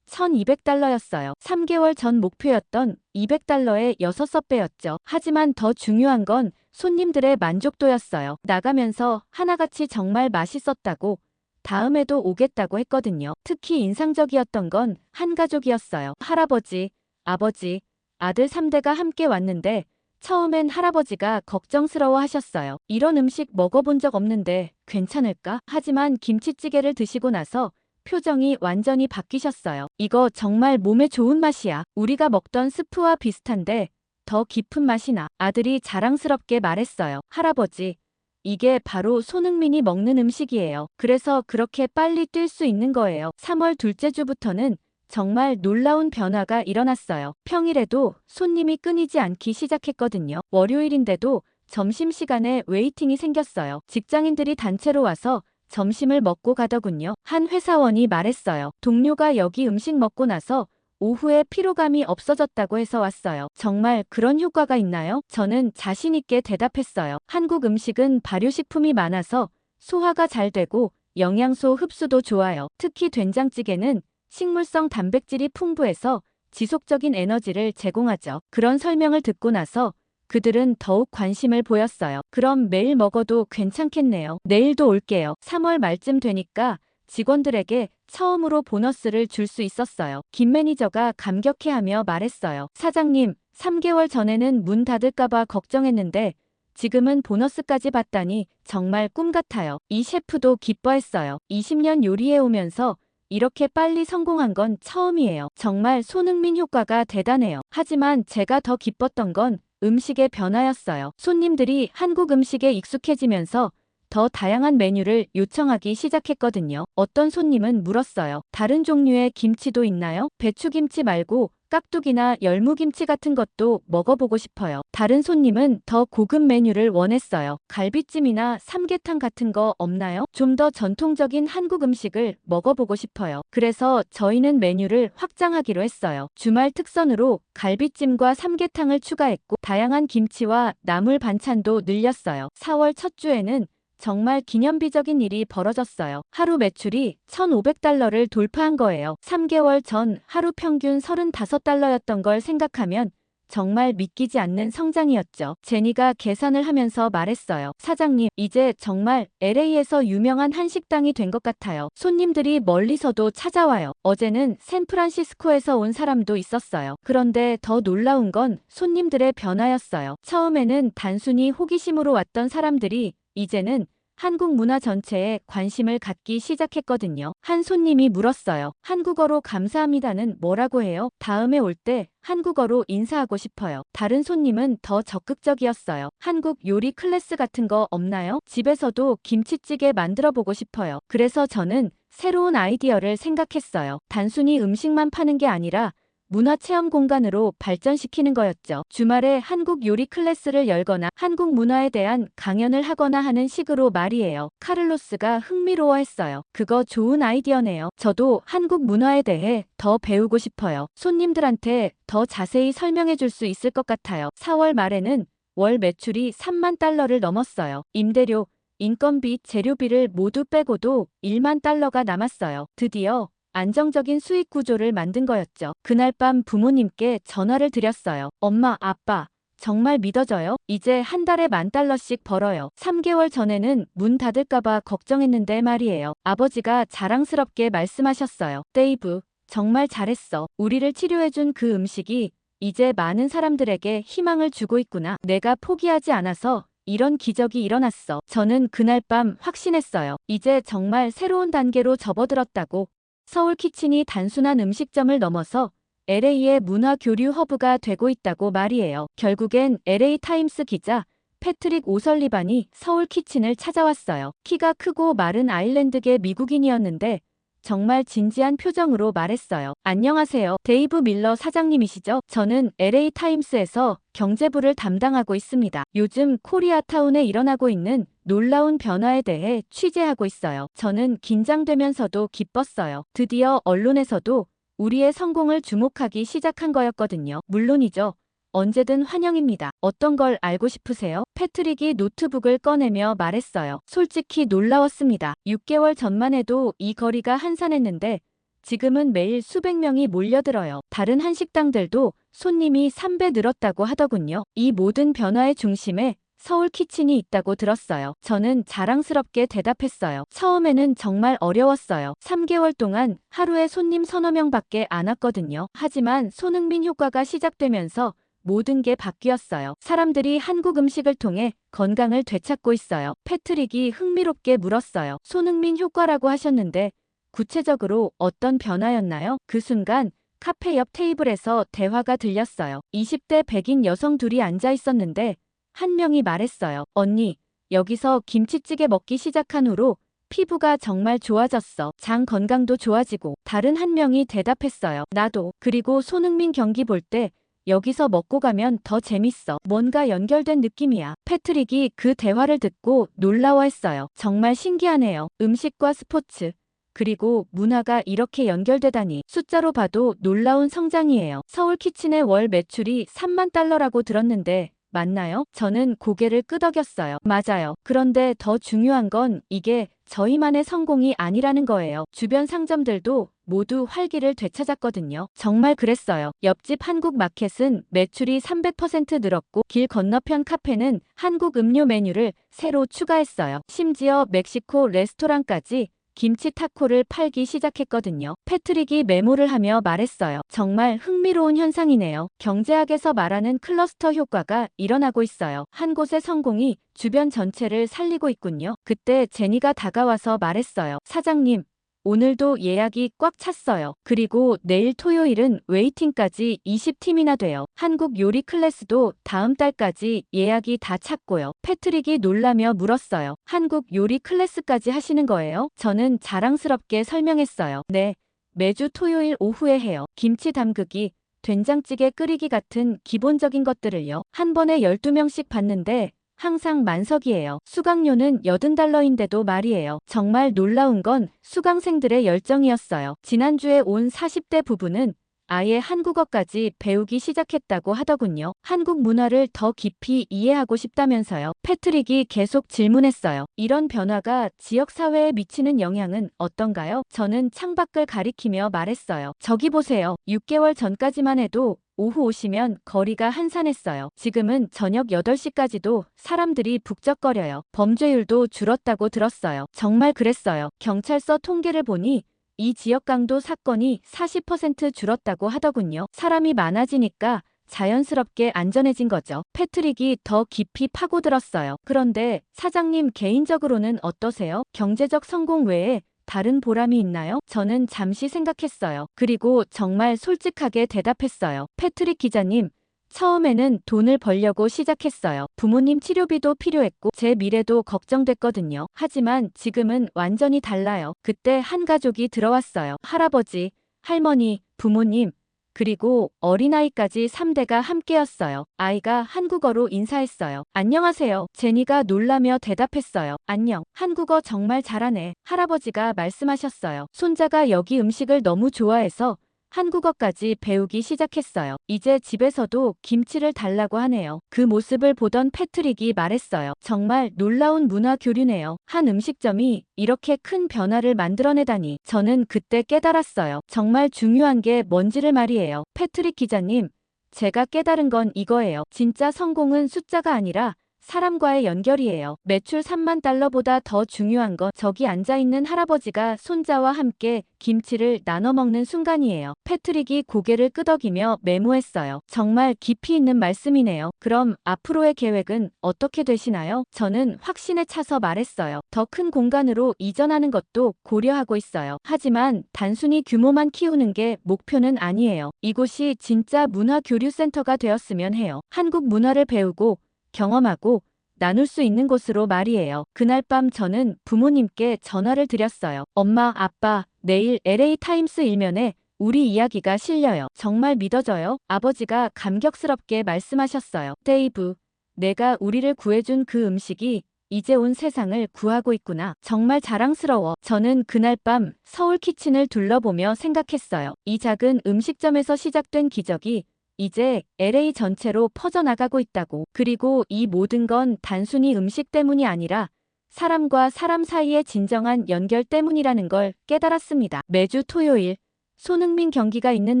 $1200였어요. 3개월 전 목표였던 $200의 6배였죠. 하지만 더 중요한 건 손님들의 만족도였어요. 나가면서 하나같이 정말 맛있었다고 다음에도 오겠다고 했거든요. 특히 인상적이었던 건 한 가족이었어요. 할아버지, 아버지, 아들 3대가 함께 왔는데 처음엔 할아버지가 걱정스러워 하셨어요. 이런 음식 먹어본 적 없는데 괜찮을까? 하지만 김치찌개를 드시고 나서 표정이 완전히 바뀌셨어요. 이거 정말 몸에 좋은 맛이야. 우리가 먹던 스프와 비슷한데 더 깊은 맛이 나. 아들이 자랑스럽게 말했어요. 할아버지, 이게 바로 손흥민이 먹는 음식이에요. 그래서 그렇게 빨리 뛸 수 있는 거예요. 3월 둘째 주부터는 정말 놀라운 변화가 일어났어요. 평일에도 손님이 끊이지 않기 시작했거든요. 월요일인데도 점심시간에 웨이팅이 생겼어요. 직장인들이 단체로 와서 점심을 먹고 가더군요. 한 회사원이 말했어요. 동료가 여기 음식 먹고 나서 오후에 피로감이 없어졌다고 해서 왔어요. 정말 그런 효과가 있나요? 저는 자신 있게 대답했어요. 한국 음식은 발효식품이 많아서 소화가 잘 되고 영양소 흡수도 좋아요. 특히 된장찌개는 식물성 단백질이 풍부해서 지속적인 에너지를 제공하죠. 그런 설명을 듣고 나서 그들은 더욱 관심을 보였어요. 그럼 매일 먹어도 괜찮겠네요. 내일도 올게요. 3월 말쯤 되니까 직원들에게 처음으로 보너스를 줄 수 있었어요. 김 매니저가 감격해하며 말했어요. 사장님, 3개월 전에는 문 닫을까봐 걱정했는데 지금은 보너스까지 받다니 정말 꿈 같아요. 이 셰프도 기뻐했어요. 20년 요리해오면서 이렇게 빨리 성공한 건 처음이에요. 정말 손흥민 효과가 대단해요. 하지만 제가 더 기뻤던 건 음식의 변화였어요. 손님들이 한국 음식에 익숙해지면서 더 다양한 메뉴를 요청하기 시작했거든요. 어떤 손님은 물었어요. 다른 종류의 김치도 있나요? 배추김치 말고 깍두기나 열무김치 같은 것도 먹어보고 싶어요. 다른 손님은 더 고급 메뉴를 원했어요. 갈비찜이나 삼계탕 같은 거 없나요? 좀 더 전통적인 한국 음식을 먹어보고 싶어요. 그래서 저희는 메뉴를 확장하기로 했어요. 주말 특선으로 갈비찜과 삼계탕을 추가했고 다양한 김치와 나물 반찬도 늘렸어요. 4월 첫 주에는 정말 기념비적인 일이 벌어졌어요. 하루 매출이 1,500달러를 돌파한 거예요. 3개월 전 하루 평균 35달러였던 걸 생각하면 정말 믿기지 않는 성장이었죠. 제니가 계산을 하면서 말했어요. 사장님, 이제 정말 LA에서 유명한 한식당이 된 것 같아요. 손님들이 멀리서도 찾아와요. 어제는 샌프란시스코에서 온 사람도 있었어요. 그런데 더 놀라운 건 손님들의 변화였어요. 처음에는 단순히 호기심으로 왔던 사람들이 이제는 한국 문화 전체에 관심을 갖기 시작했거든요. 한 손님이 물었어요. 한국어로 감사합니다는 뭐라고 해요? 다음에 올 때 한국어로 인사하고 싶어요. 다른 손님은 더 적극적이었어요. 한국 요리 클래스 같은 거 없나요? 집에서도 김치찌개 만들어 보고 싶어요. 그래서 저는 새로운 아이디어를 생각했어요. 단순히 음식만 파는 게 아니라 문화체험 공간으로 발전시키는 거였죠. 주말에 한국 요리 클래스를 열거나 한국 문화에 대한 강연을 하거나 하는 식으로 말이에요. 카를로스가 흥미로워했어요. 그거 좋은 아이디어네요. 저도 한국 문화에 대해 더 배우고 싶어요. 손님들한테 더 자세히 설명해 줄 수 있을 것 같아요. 4월 말에는 월 매출이 3만 달러를 넘었어요. 임대료, 인건비, 재료비를 모두 빼고도 1만 달러가 남았어요. 드디어 안정적인 수익 구조를 만든 거였죠. 그날 밤 부모님께 전화를 드렸어요. 엄마, 아빠, 정말 믿어져요? 이제 한 달에 10,000달러씩 벌어요. 3개월 전에는 문 닫을까봐 걱정했는데 말이에요. 아버지가 자랑스럽게 말씀하셨어요. 데이브, 정말 잘했어. 우리를 치료해준 그 음식이 이제 많은 사람들에게 희망을 주고 있구나. 내가 포기하지 않아서 이런 기적이 일어났어. 저는 그날 밤 확신했어요. 이제 정말 새로운 단계로 접어들었다고. 서울 키친이 단순한 음식점을 넘어서 LA의 문화 교류 허브가 되고 있다고 말이에요. 결국엔 LA 타임스 기자 패트릭 오설리반이 서울 키친을 찾아왔어요. 키가 크고 마른 아일랜드계 미국인이었는데 정말 진지한 표정으로 말했어요. 안녕하세요. 데이브 밀러 사장님이시죠? 저는 LA 타임스에서 경제부를 담당하고 있습니다. 요즘 코리아타운에 일어나고 있는 놀라운 변화에 대해 취재하고 있어요. 저는 긴장되면서도 기뻤어요. 드디어 언론에서도 우리의 성공을 주목하기 시작한 거였거든요. 물론이죠. 언제든 환영입니다. 어떤 걸 알고 싶으세요? 패트릭이 노트북을 꺼내며 말했어요. 솔직히 놀라웠습니다. 6개월 전만 해도 이 거리가 한산했는데 지금은 매일 수백 명이 몰려들어요. 다른 한식당들도 손님이 3배 늘었다고 하더군요. 이 모든 변화의 중심에 서울 키친이 있다고 들었어요. 저는 자랑스럽게 대답했어요. 처음에는 정말 어려웠어요. 3개월 동안 하루에 손님 서너 명밖에 안 왔거든요. 하지만 손흥민 효과가 시작되면서 모든 게 바뀌었어요. 사람들이 한국 음식을 통해 건강을 되찾고 있어요. 패트릭이 흥미롭게 물었어요. 손흥민 효과라고 하셨는데 구체적으로 어떤 변화였나요? 그 순간 카페 옆 테이블에서 대화가 들렸어요. 20대 백인 여성 둘이 앉아 있었는데 한 명이 말했어요. 언니, 여기서 김치찌개 먹기 시작한 후로 피부가 정말 좋아졌어. 장 건강도 좋아지고. 다른 한 명이 대답했어요. 나도. 그리고 손흥민 경기 볼 때 여기서 먹고 가면 더 재밌어. 뭔가 연결된 느낌이야. 패트릭이 그 대화를 듣고 놀라워했어요. 정말 신기하네요. 음식과 스포츠, 그리고 문화가 이렇게 연결되다니. 숫자로 봐도 놀라운 성장이에요. 서울 키친의 월 매출이 3만 달러라고 들었는데 맞나요? 저는 고개를 끄덕였어요. 맞아요. 그런데 더 중요한 건 이게 저희만의 성공이 아니라는 거예요. 주변 상점들도 모두 활기를 되찾았거든요. 정말 그랬어요. 옆집 한국 마켓은 매출이 300% 늘었고 길 건너편 카페는 한국 음료 메뉴를 새로 추가했어요. 심지어 멕시코 레스토랑까지 김치 타코를 팔기 시작했거든요. 패트릭이 메모를 하며 말했어요. 정말 흥미로운 현상이네요. 경제학에서 말하는 클러스터 효과가 일어나고 있어요. 한 곳의 성공이 주변 전체를 살리고 있군요. 그때 제니가 다가와서 말했어요. 사장님, 오늘도 예약이 꽉 찼어요. 그리고 내일 토요일은 웨이팅까지 20팀이나 돼요. 한국 요리 클래스도 다음 달까지 예약이 다 찼고요. 패트릭이 놀라며 물었어요. 한국 요리 클래스까지 하시는 거예요? 저는 자랑스럽게 설명했어요. 네, 매주 토요일 오후에 해요. 김치 담그기, 된장찌개 끓이기 같은 기본적인 것들을요. 한 번에 12명씩 받는데 항상 만석이에요. 수강료는 $80인데도 말이에요. 정말 놀라운 건 수강생들의 열정이었어요. 지난주에 온 40대 부부는 아예 한국어까지 배우기 시작했다고 하더군요. 한국 문화를 더 깊이 이해하고 싶다면서요. 패트릭이 계속 질문했어요. 이런 변화가 지역사회에 미치는 영향은 어떤가요? 저는 창밖을 가리키며 말했어요. 저기 보세요. 6개월 전까지만 해도 오후 오시면 거리가 한산했어요. 지금은 저녁 8시까지도 사람들이 북적거려요. 범죄율도 줄었다고 들었어요. 정말 그랬어요. 경찰서 통계를 보니 이 지역 강도 사건이 40% 줄었다고 하더군요. 사람이 많아지니까 자연스럽게 안전해진 거죠. 패트릭이 더 깊이 파고들었어요. 그런데 사장님 개인적으로는 어떠세요? 경제적 성공 외에 다른 보람이 있나요? 저는 잠시 생각했어요. 그리고 정말 솔직하게 대답했어요. 패트릭 기자님, 처음에는 돈을 벌려고 시작했어요. 부모님 치료비도 필요했고 제 미래도 걱정됐거든요. 하지만 지금은 완전히 달라요. 그때 한 가족이 들어왔어요. 할아버지, 할머니, 부모님, 그리고 어린아이까지 3대가 함께였어요. 아이가 한국어로 인사했어요. 안녕하세요. 제니가 놀라며 대답했어요. 안녕. 한국어 정말 잘하네. 할아버지가 말씀하셨어요. 손자가 여기 음식을 너무 좋아해서 한국어까지 배우기 시작했어요. 이제 집에서도 김치를 달라고 하네요. 그 모습을 보던 패트릭이 말했어요. 정말 놀라운 문화 교류네요. 한 음식점이 이렇게 큰 변화를 만들어내다니. 저는 그때 깨달았어요. 정말 중요한 게 뭔지를 말이에요. 패트릭 기자님, 제가 깨달은 건 이거예요. 진짜 성공은 숫자가 아니라 사람과의 연결이에요. 매출 $30,000보다 더 중요한 건 저기 앉아있는 할아버지가 손자와 함께 김치를 나눠 먹는 순간이에요. 패트릭이 고개를 끄덕이며 메모했어요. 정말 깊이 있는 말씀이네요. 그럼 앞으로의 계획은 어떻게 되시나요? 저는 확신에 차서 말했어요. 더 큰 공간으로 이전하는 것도 고려하고 있어요. 하지만 단순히 규모만 키우는 게 목표는 아니에요. 이곳이 진짜 문화교류센터가 되었으면 해요. 한국 문화를 배우고 경험하고 나눌 수 있는 곳으로 말이에요. 그날 밤 저는 부모님께 전화를 드렸어요. 엄마, 아빠, 내일 LA 타임스 일면에 우리 이야기가 실려요. 정말 믿어져요? 아버지가 감격스럽게 말씀하셨어요. 데이브, 내가 우리를 구해준 그 음식이 이제 온 세상을 구하고 있구나. 정말 자랑스러워. 저는 그날 밤 서울 키친을 둘러보며 생각했어요. 이 작은 음식점에서 시작된 기적이 이제 LA 전체로 퍼져나가고 있다고. 그리고 이 모든 건 단순히 음식 때문이 아니라 사람과 사람 사이의 진정한 연결 때문이라는 걸 깨달았습니다. 매주 토요일, 손흥민 경기가 있는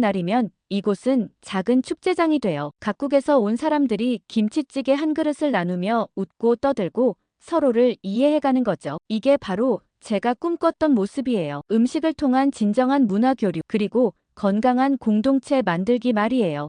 날이면 이곳은 작은 축제장이 돼요. 각국에서 온 사람들이 김치찌개 한 그릇을 나누며 웃고 떠들고 서로를 이해해가는 거죠. 이게 바로 제가 꿈꿨던 모습이에요. 음식을 통한 진정한 문화 교류, 그리고 건강한 공동체 만들기 말이에요.